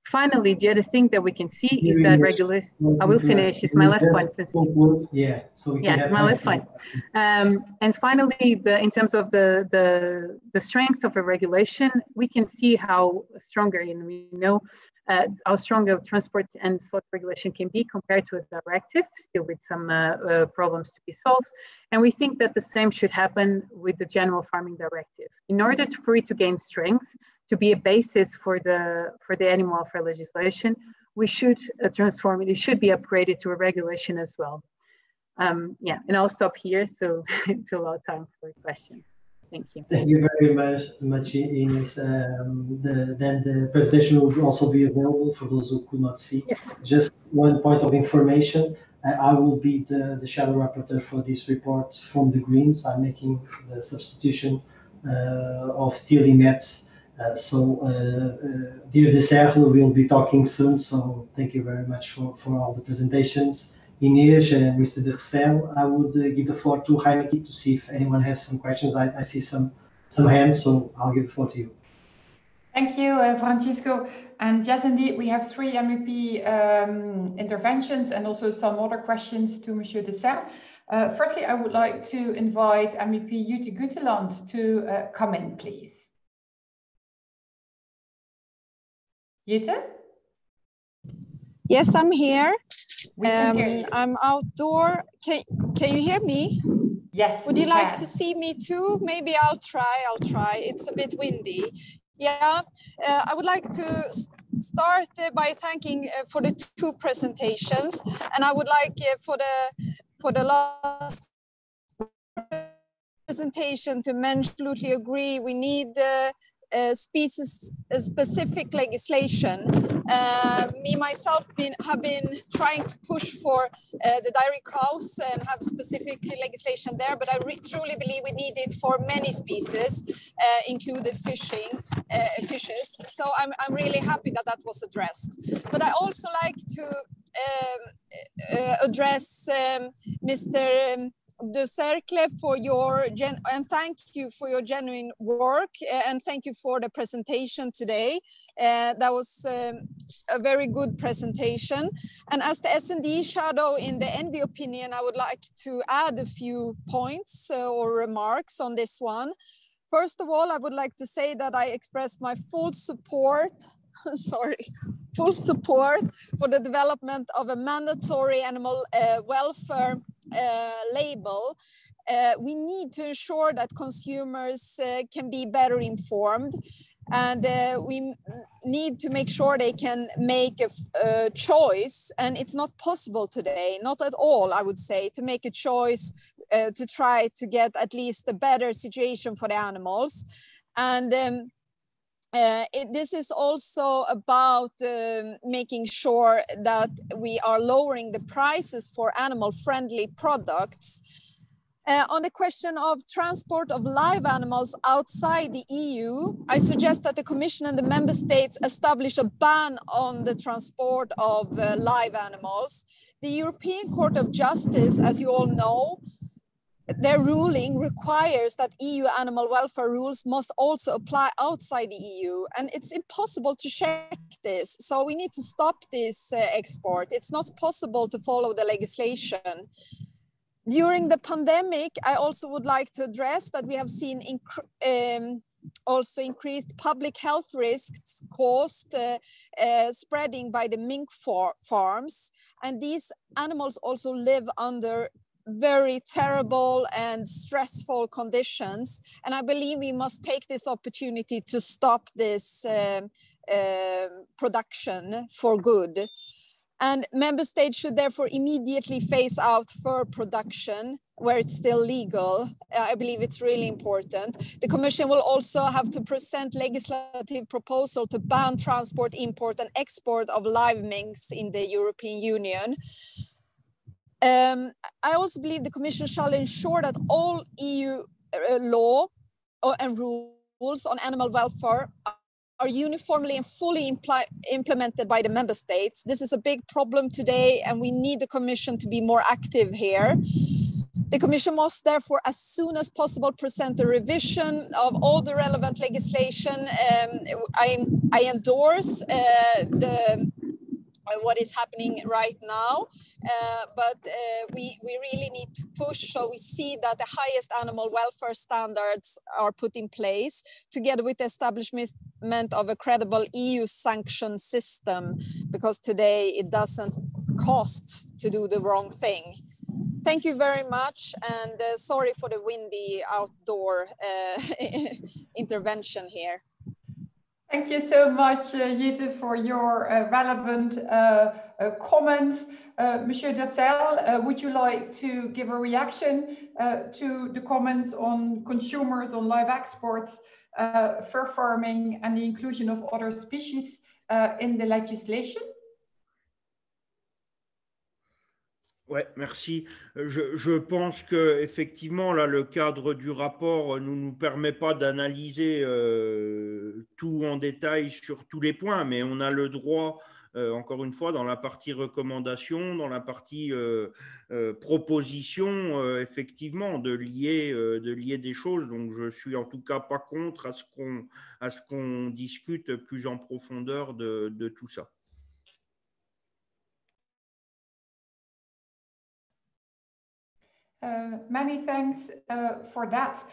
Finally, the other thing that we can see is that regulation. I will finish. It's my last point. Yeah, so it's my last point. And finally, in terms of the strengths of a regulation, we can see how stronger, and we know how strong a transport and slaughter regulation can be compared to a directive, still with some problems to be solved. And we think that the same should happen with the General Farming Directive. In order for it to gain strength, to be a basis for the animal welfare legislation, we should transform it. It should be upgraded to a regulation as well. Yeah, and I'll stop here to allow time for a question. Thank you. Thank you very much, Ines. Then the presentation will also be available for those who could not see. Yes. Just one point of information. I will be the shadow rapporteur for this report from the Greens. I'm making the substitution of Thierry Metz. Dear Desserre, we'll be talking soon, so thank you very much for all the presentations. Inês and Mr. de Recel, I would give the floor to Heineke to see if anyone has some questions. I see some hands, so I'll give the floor to you. Thank you, Francisco. And yes, indeed, we have 3 MEP interventions and also some other questions to Monsieur de Serre. Firstly, I would like to invite MEP Jutta Guteland to come in, please. Jutta? Yes, I'm here. We can hear you. I'm outdoor. Can you hear me? Yes. Would you like to see me too? Maybe I'll try. It's a bit windy. Yeah, I would like to start by thanking for the 2 presentations, and I would like for the last presentation to absolutely agree. We need species-specific legislation. Me myself have been trying to push for the dairy cows and have specific legislation there, but I truly believe we need it for many species, included fishes. So I'm really happy that was addressed. But I also like to address Mr. de Cercle for your and thank you for your genuine work, and thank you for the presentation today. That was a very good presentation. And as the S&D shadow in the ENVI opinion, I would like to add a few points or remarks on this one. First of all, I would like to say that I express my full support full support for the development of a mandatory animal welfare label. We need to ensure that consumers can be better informed, and we need to make sure they can make a choice. And it's not possible today, not at all, I would say, to make a choice to try to get at least a better situation for the animals. And this is also about making sure that we are lowering the prices for animal-friendly products. On the question of transport of live animals outside the EU, I suggest that the Commission and the Member States establish a ban on the transport of live animals. The European Court of Justice, as you all know, their ruling requires that EU animal welfare rules must also apply outside the EU, and it's impossible to check this. So we need to stop this export. It's not possible to follow the legislation. During the pandemic, I also would like to address that we have seen also increased public health risks caused spreading by the mink farms, and these animals also live under very terrible and stressful conditions. And I believe we must take this opportunity to stop this production for good. And member states should therefore immediately phase out fur production where it's still legal. I believe it's really important. The Commission will also have to present legislative proposal to ban transport, import and export of live minks in the European Union. I also believe the Commission shall ensure that all EU law and rules on animal welfare are uniformly and fully implemented by the member states. This is a big problem today, and we need the Commission to be more active here. The Commission must therefore, as soon as possible, present a revision of all the relevant legislation. I endorse what is happening right now, but we really need to push so we see that the highest animal welfare standards are put in place, together with the establishment of a credible EU sanction system, because today it doesn't cost to do the wrong thing. Thank you very much, and sorry for the windy outdoor intervention here. Thank you so much, Jytte, for your relevant comments. Monsieur Dessel, would you like to give a reaction to the comments on consumers, on live exports, fur farming, and the inclusion of other species in the legislation? Ouais, merci. Je pense que effectivement là, le cadre du rapport ne nous permet pas d'analyser tout en détail sur tous les points, mais on a le droit, encore une fois, dans la partie recommandation, dans la partie proposition, effectivement, de lier des choses. Donc, je suis en tout cas pas contre à ce qu'on discute plus en profondeur de tout ça. Many thanks for that.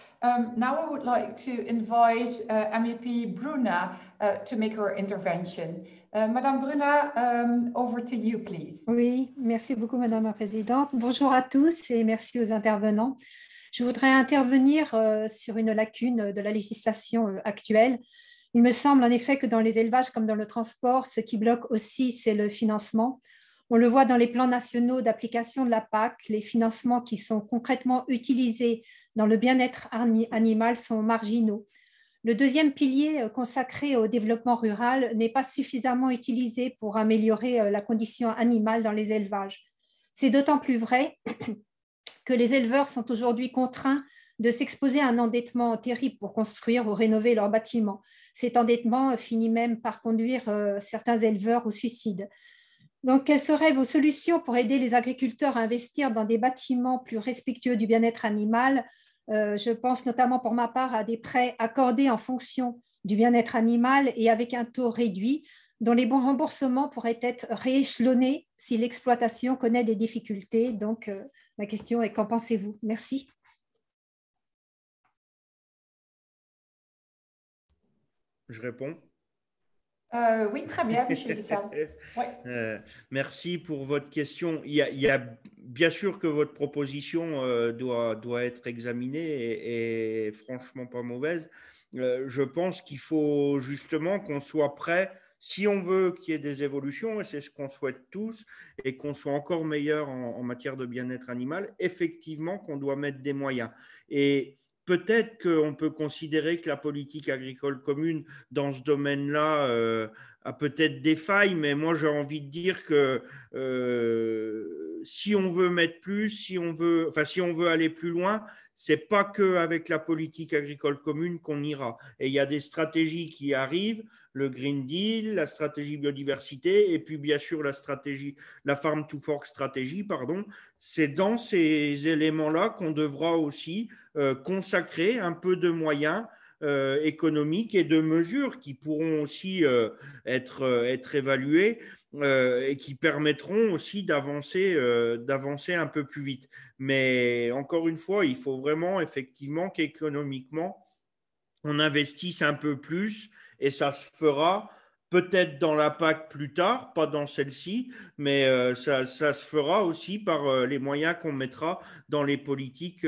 Now I would like to invite MEP Bruna to make her intervention. Madame Bruna, over to you, please. Oui, merci beaucoup, Madame la Présidente. Bonjour à tous et merci aux intervenants. Je voudrais intervenir sur une lacune de la législation actuelle. Il me semble en effet que dans les élevages comme dans le transport, ce qui bloque aussi, c'est le financement. On le voit dans les plans nationaux d'application de la PAC, les financements qui sont concrètement utilisés dans le bien-être animal sont marginaux. Le deuxième pilier consacré au développement rural n'est pas suffisamment utilisé pour améliorer la condition animale dans les élevages. C'est d'autant plus vrai que les éleveurs sont aujourd'hui contraints de s'exposer à un endettement terrible pour construire ou rénover leurs bâtiments. Cet endettement finit même par conduire certains éleveurs au suicide. Donc, quelles seraient vos solutions pour aider les agriculteurs à investir dans des bâtiments plus respectueux du bien-être animal? Je pense notamment pour ma part à des prêts accordés en fonction du bien-être animal et avec un taux réduit, dont les bons remboursements pourraient être rééchelonnés si l'exploitation connaît des difficultés. Donc, ma question est, qu'en pensez-vous? Merci. Je réponds. Oui, très bien, monsieur Dessel. Ouais. Merci pour votre question. Il y a bien sûr que votre proposition doit être examinée et franchement pas mauvaise. Je pense qu'il faut justement qu'on soit prêt, si on veut qu'il y ait des évolutions, et c'est ce qu'on souhaite tous, et qu'on soit encore meilleur en matière de bien-être animal, effectivement qu'on doit mettre des moyens. Et peut-être qu'on peut considérer que la politique agricole commune dans ce domaine-là a peut-être des failles, mais moi j'ai envie de dire que si on veut mettre plus, si on veut aller plus loin, c'est pas qu'avec la politique agricole commune qu'on ira. Et il y a des stratégies qui arrivent, le Green Deal, la stratégie biodiversité, et puis bien sûr la Farm to Fork stratégie, pardon. C'est dans ces éléments-là qu'on devra aussi consacrer un peu de moyens économiques et de mesures qui pourront aussi être évaluées et qui permettront aussi d'avancer un peu plus vite. Mais encore une fois, il faut vraiment effectivement qu'économiquement, on investisse un peu plus et ça se fera peut-être dans la PAC plus tard, pas dans celle-ci, mais ça se fera aussi par les moyens qu'on mettra dans les politiques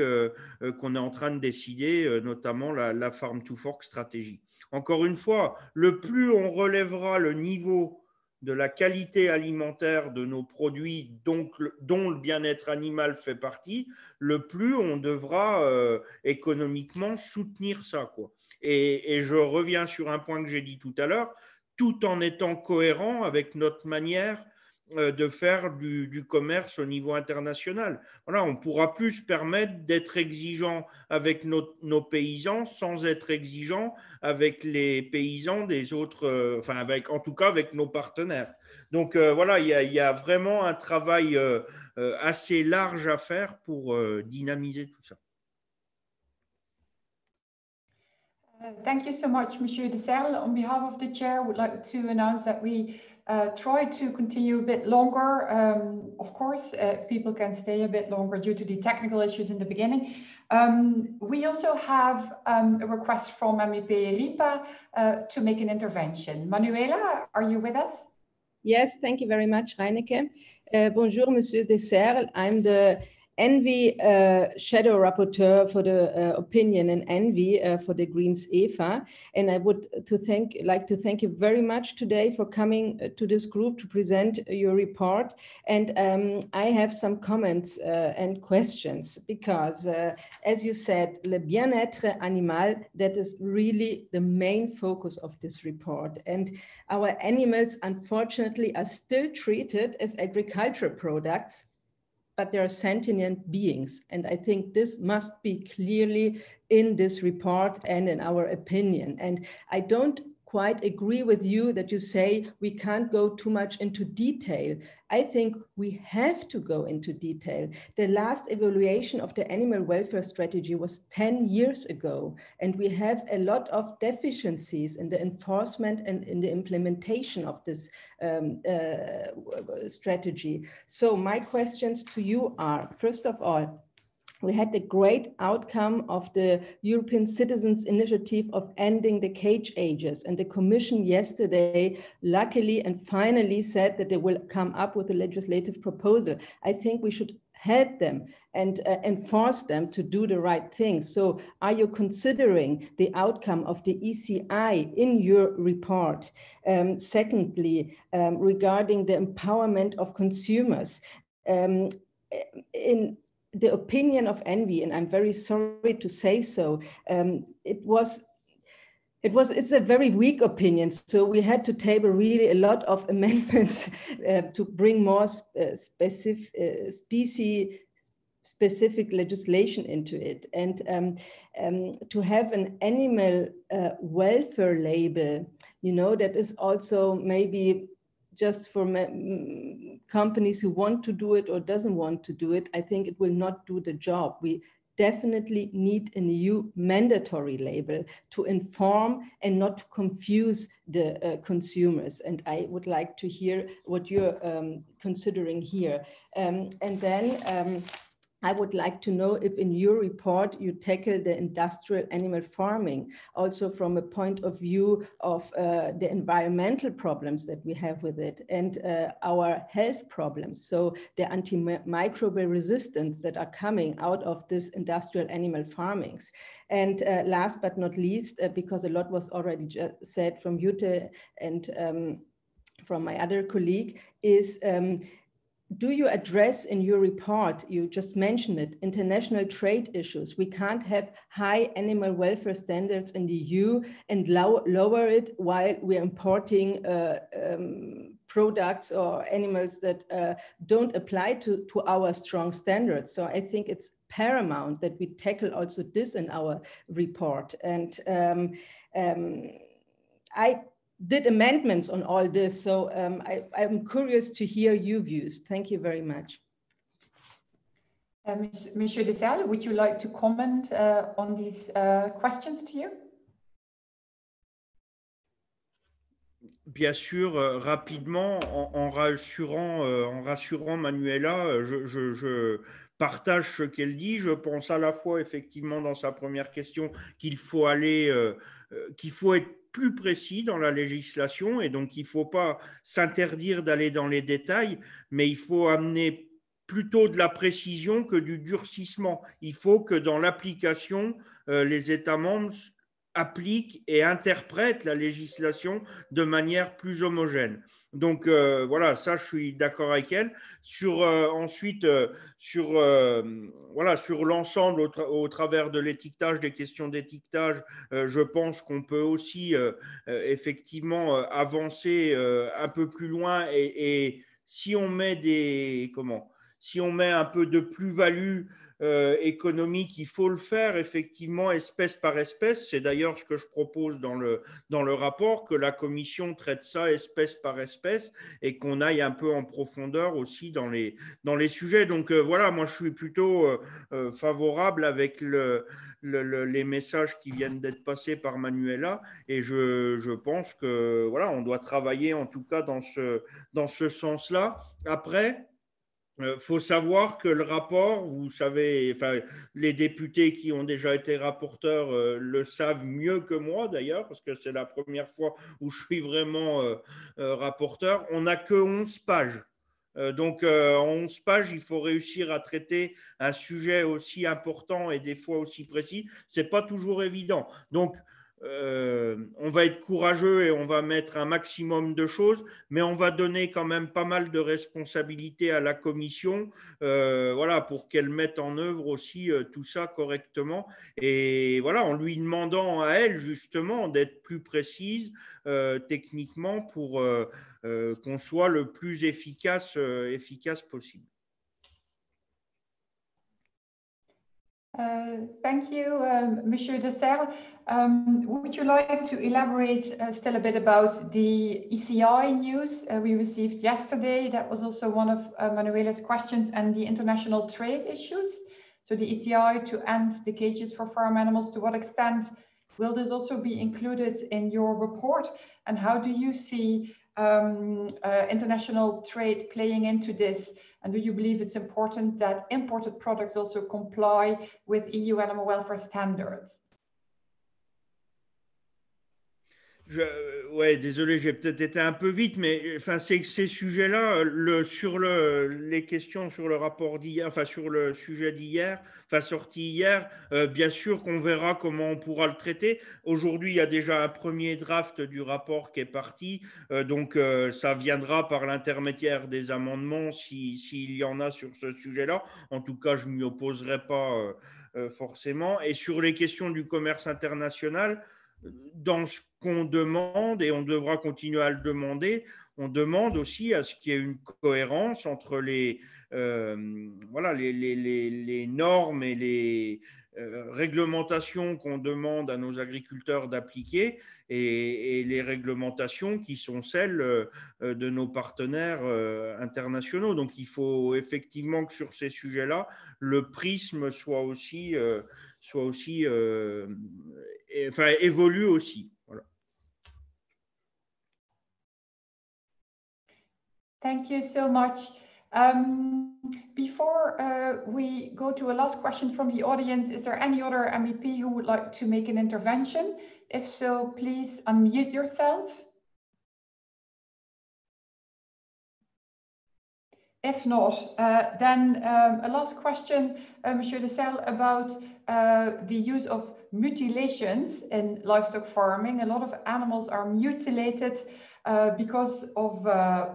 qu'on est en train de décider, notamment la Farm to Fork stratégie. Encore une fois, le plus on relèvera le niveau de la qualité alimentaire de nos produits, dont le bien-être animal fait partie, le plus on devra économiquement soutenir ça, quoi. Et je reviens sur un point que j'ai dit tout à l'heure, tout en étant cohérent avec notre manière de faire du commerce au niveau international. Voilà, on ne pourra plus se permettre d'être exigeant avec nos paysans sans être exigeant avec les paysans des autres, enfin en tout cas avec nos partenaires. Donc voilà, il y a vraiment un travail assez large à faire pour dynamiser tout ça. Thank you so much, Monsieur de Serle. On behalf of the chair, I would like to announce that we try to continue a bit longer. Of course, if people can stay a bit longer due to the technical issues in the beginning. We also have a request from MEP Ripa to make an intervention. Manuela, are you with us? Yes, thank you very much, Reineke. Bonjour, Monsieur de Serle. I'm the ENVI shadow rapporteur for the opinion in ENVI for the Greens EFA, and I would like to thank you very much today for coming to this group to present your report. And I have some comments and questions because, as you said, le bien-être animal, that is really the main focus of this report. And our animals, unfortunately, are still treated as agricultural products, but they are sentient beings. And I think this must be clearly in this report and in our opinion. And I don't quite agree with you that you say we can't go too much into detail. I think we have to go into detail. The last evaluation of the animal welfare strategy was 10 years ago, and we have a lot of deficiencies in the enforcement and in the implementation of this strategy. So my questions to you are, first of all, we had the great outcome of the European Citizens Initiative of ending the cage ages. And the Commission yesterday, luckily and finally said that they will come up with a legislative proposal. I think we should help them and enforce them to do the right thing. So are you considering the outcome of the ECI in your report? Secondly, regarding the empowerment of consumers, in the opinion of ENVI, and I'm very sorry to say so, it's a very weak opinion. So we had to table really a lot of amendments to bring more species-specific legislation into it. And to have an animal welfare label, you know, that is also maybe just for companies who want to do it or doesn't want to do it, I think it will not do the job. We definitely need an EU mandatory label to inform and not to confuse the consumers. And I would like to hear what you're considering here. And then I would like to know if in your report you tackle the industrial animal farming, also from a point of view of the environmental problems that we have with it and our health problems. So the antimicrobial resistance that are coming out of this industrial animal farmings. And last but not least, because a lot was already said from Jutta and from my other colleague, is do you address in your report, you just mentioned it, international trade issues? We can't have high animal welfare standards in the EU and lower it while we're importing products or animals that don't apply to our strong standards. So I think it's paramount that we tackle also this in our report. And I did amendments on all this. So I'm curious to hear your views. Thank you very much. Monsieur de Serle, would you like to comment on these questions to you? Bien sûr, rapidement, en rassurant Manuela, je partage ce qu'elle dit. Je pense à la fois, effectivement, dans sa première question, qu'il faut être plus précis dans la législation et donc il ne faut pas s'interdire d'aller dans les détails, mais il faut amener plutôt de la précision que du durcissement. Il faut que dans l'application, les États membres appliquent et interprètent la législation de manière plus homogène. Donc voilà, ça je suis d'accord avec elle. Ensuite, sur l'ensemble au travers de l'étiquetage, des questions d'étiquetage, je pense qu'on peut aussi effectivement avancer un peu plus loin et si on met si on met un peu de plus-value économique, il faut le faire effectivement espèce par espèce. C'est d'ailleurs ce que je propose dans le rapport, que la Commission traite ça espèce par espèce et qu'on aille un peu en profondeur aussi dans les sujets. Donc voilà, moi je suis plutôt favorable avec les messages qui viennent d'être passés par Manuela, et je pense que voilà, on doit travailler en tout cas dans ce sens-là. Après, faut savoir que le rapport, vous savez, enfin, les députés qui ont déjà été rapporteurs le savent mieux que moi d'ailleurs, parce que c'est la première fois où je suis vraiment rapporteur. On n'a que 11 pages. Donc, en 11 pages, il faut réussir à traiter un sujet aussi important et des fois aussi précis. Ce n'est pas toujours évident. Donc, on va être courageux et on va mettre un maximum de choses, mais on va donner quand même pas mal de responsabilités à la commission, voilà, pour qu'elle mette en œuvre aussi tout ça correctement. Et voilà, en lui demandant à elle justement d'être plus précise techniquement pour qu'on soit le plus efficace possible. Thank you, Monsieur de Serre. Would you like to elaborate still a bit about the ECI news we received yesterday? That was also one of Manuela's questions, and the international trade issues. So the ECI to end the cages for farm animals, to what extent will this also be included in your report? And how do you see international trade playing into this? And do you believe it's important that imported products also comply with EU animal welfare standards? Ouais, désolé, j'ai peut-être été un peu vite, mais enfin, ces sujets-là, sur les questions sur le rapport d'hier, enfin sur le sujet d'hier, enfin sorti hier, bien sûr qu'on verra comment on pourra le traiter. Aujourd'hui, il y a déjà un premier draft du rapport qui est parti, donc ça viendra par l'intermédiaire des amendements s'il y en a sur ce sujet-là. En tout cas, je ne m'y opposerai pas forcément. Et sur les questions du commerce international, dans ce qu'on demande, et on devra continuer à le demander, on demande aussi à ce qu'il y ait une cohérence entre les normes et les réglementations qu'on demande à nos agriculteurs d'appliquer et les réglementations qui sont celles de nos partenaires internationaux. Donc il faut effectivement que sur ces sujets-là, le prisme soit aussi évolue aussi. Voilà. Thank you so much. Before we go to a last question from the audience, is there any other MEP who would like to make an intervention? If so, please unmute yourself. If not, then a last question, Monsieur de Serre, about the use of mutilations in livestock farming. A lot of animals are mutilated because of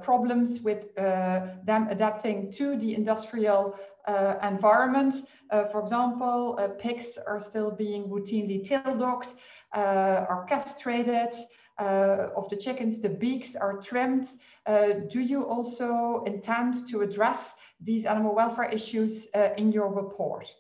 problems with them adapting to the industrial environment. For example, pigs are still being routinely tail-docked, are castrated. Of the chickens, the beaks are trimmed. Do you also intend to address these animal welfare issues in your report?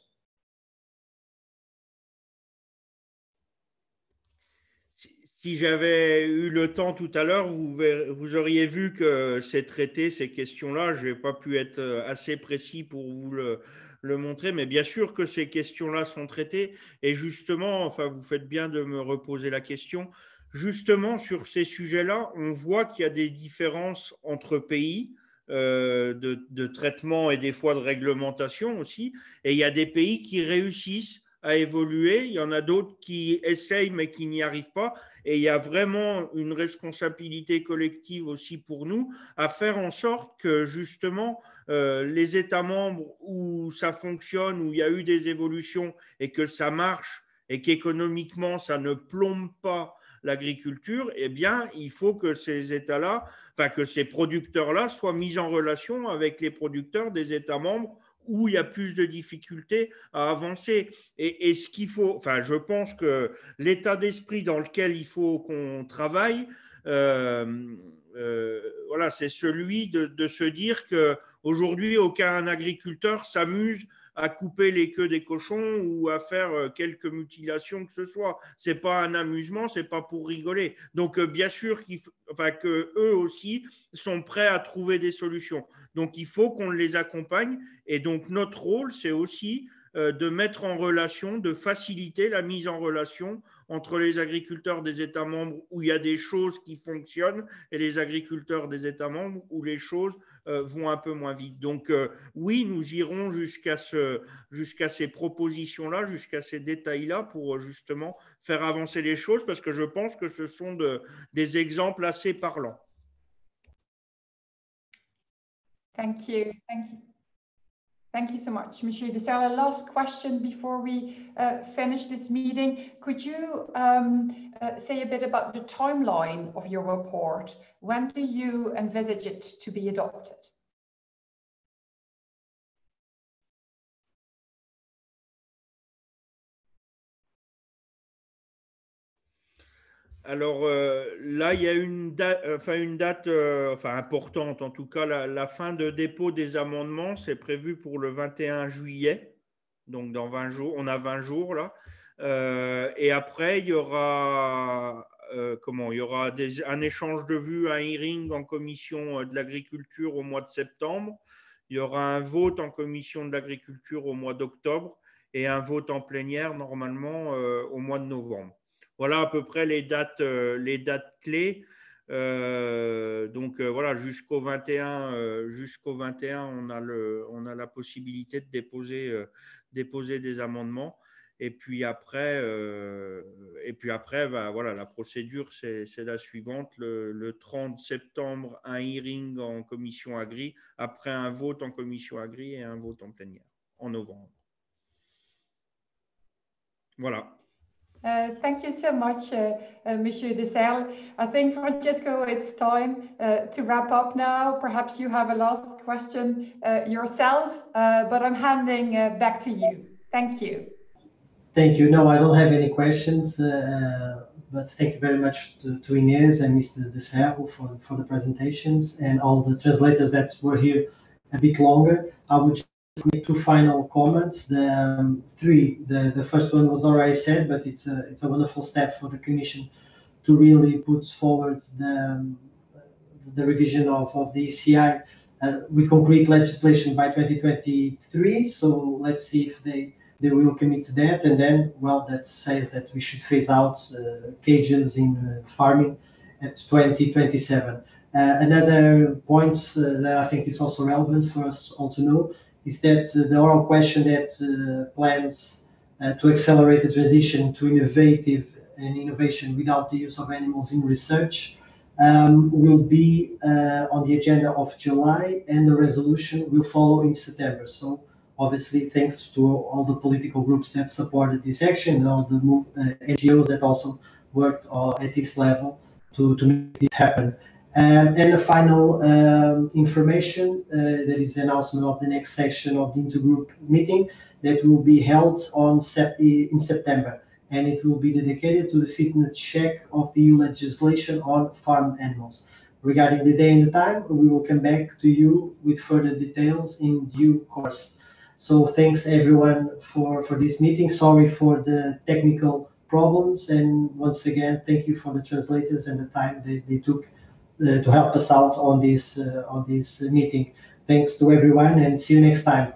Si j'avais eu le temps tout à l'heure, vous auriez vu que c'est traité, ces questions-là. Je n'ai pas pu être assez précis pour vous le montrer, mais bien sûr que ces questions-là sont traitées. Et justement, enfin, vous faites bien de me reposer la question. Justement, sur ces sujets-là, on voit qu'il y a des différences entre pays de traitement et des fois de réglementation aussi. Et il y a des pays qui réussissent à évoluer. Il y en a d'autres qui essayent mais qui n'y arrivent pas. Et il y a vraiment une responsabilité collective aussi pour nous à faire en sorte que justement les États membres où ça fonctionne, où il y a eu des évolutions et que ça marche et qu'économiquement ça ne plombe pas l'agriculture, eh bien, il faut que ces États-là, enfin que ces producteurs-là soient mis en relation avec les producteurs des États membres où il y a plus de difficultés à avancer. Et ce qu'il faut, enfin, je pense que l'état d'esprit dans lequel il faut qu'on travaille, voilà, c'est celui de se dire qu'aujourd'hui, aucun agriculteur s'amuse à couper les queues des cochons ou à faire quelques mutilations que ce soit. Ce n'est pas un amusement, ce n'est pas pour rigoler. Donc, bien sûr qu'eux aussi sont prêts à trouver des solutions. Donc, il faut qu'on les accompagne. Et donc, notre rôle, c'est aussi de mettre en relation, de faciliter la mise en relation entre les agriculteurs des États membres où il y a des choses qui fonctionnent et les agriculteurs des États membres où les choses vont un peu moins vite. Donc oui, nous irons jusqu'à ces propositions-là, jusqu'à ces détails-là pour justement faire avancer les choses parce que je pense que ce sont des exemples assez parlants. Thank you. Thank you so much, Monsieur de Serle. Last question before we finish this meeting. Could you say a bit about the timeline of your report? When do you envisage it to be adopted? Alors là, il y a une date importante, en tout cas, la fin de dépôt des amendements, c'est prévu pour le 21 juillet, donc dans 20 jours, on a 20 jours là. Et après, il y aura, un échange de vues, un hearing en commission de l'agriculture au mois de septembre. Il y aura un vote en commission de l'agriculture au mois d'octobre et un vote en plénière normalement au mois de novembre. Voilà à peu près les dates clés. Voilà, jusqu'au 21, on a la possibilité de déposer des amendements. Et puis après, voilà, la procédure, c'est la suivante. Le 30 septembre, un hearing en commission agri, après un vote en commission agri et un vote en plénière en novembre. Voilà. Thank you so much, Monsieur de Serle. I think, Francesco, it's time to wrap up now. Perhaps you have a last question yourself, but I'm handing back to you. Thank you. Thank you. No, I don't have any questions, but thank you very much to Inês and Mr. de Serle for the presentations and all the translators that were here a bit longer. I would just make two final comments. The first one was already said, but it's a wonderful step for the Commission to really put forward the revision of the ECI with concrete legislation by 2023. So let's see if they will commit to that, and then, well, that says that we should phase out cages in farming at 2027. Another point that I think is also relevant for us all to know is that the oral question that plans to accelerate the transition to innovation without the use of animals in research will be on the agenda of July, and the resolution will follow in September. So obviously, thanks to all the political groups that supported this action and all the NGOs that also worked at this level to make this happen. And a final information, that is the announcement of the next section of the intergroup meeting that will be held in September. And it will be dedicated to the fitness check of the EU legislation on farm animals. Regarding the day and the time, we will come back to you with further details in due course. So thanks everyone for this meeting. Sorry for the technical problems. And once again, thank you for the translators and the time they took to help us out on this meeting. Thanks to everyone, and see you next time.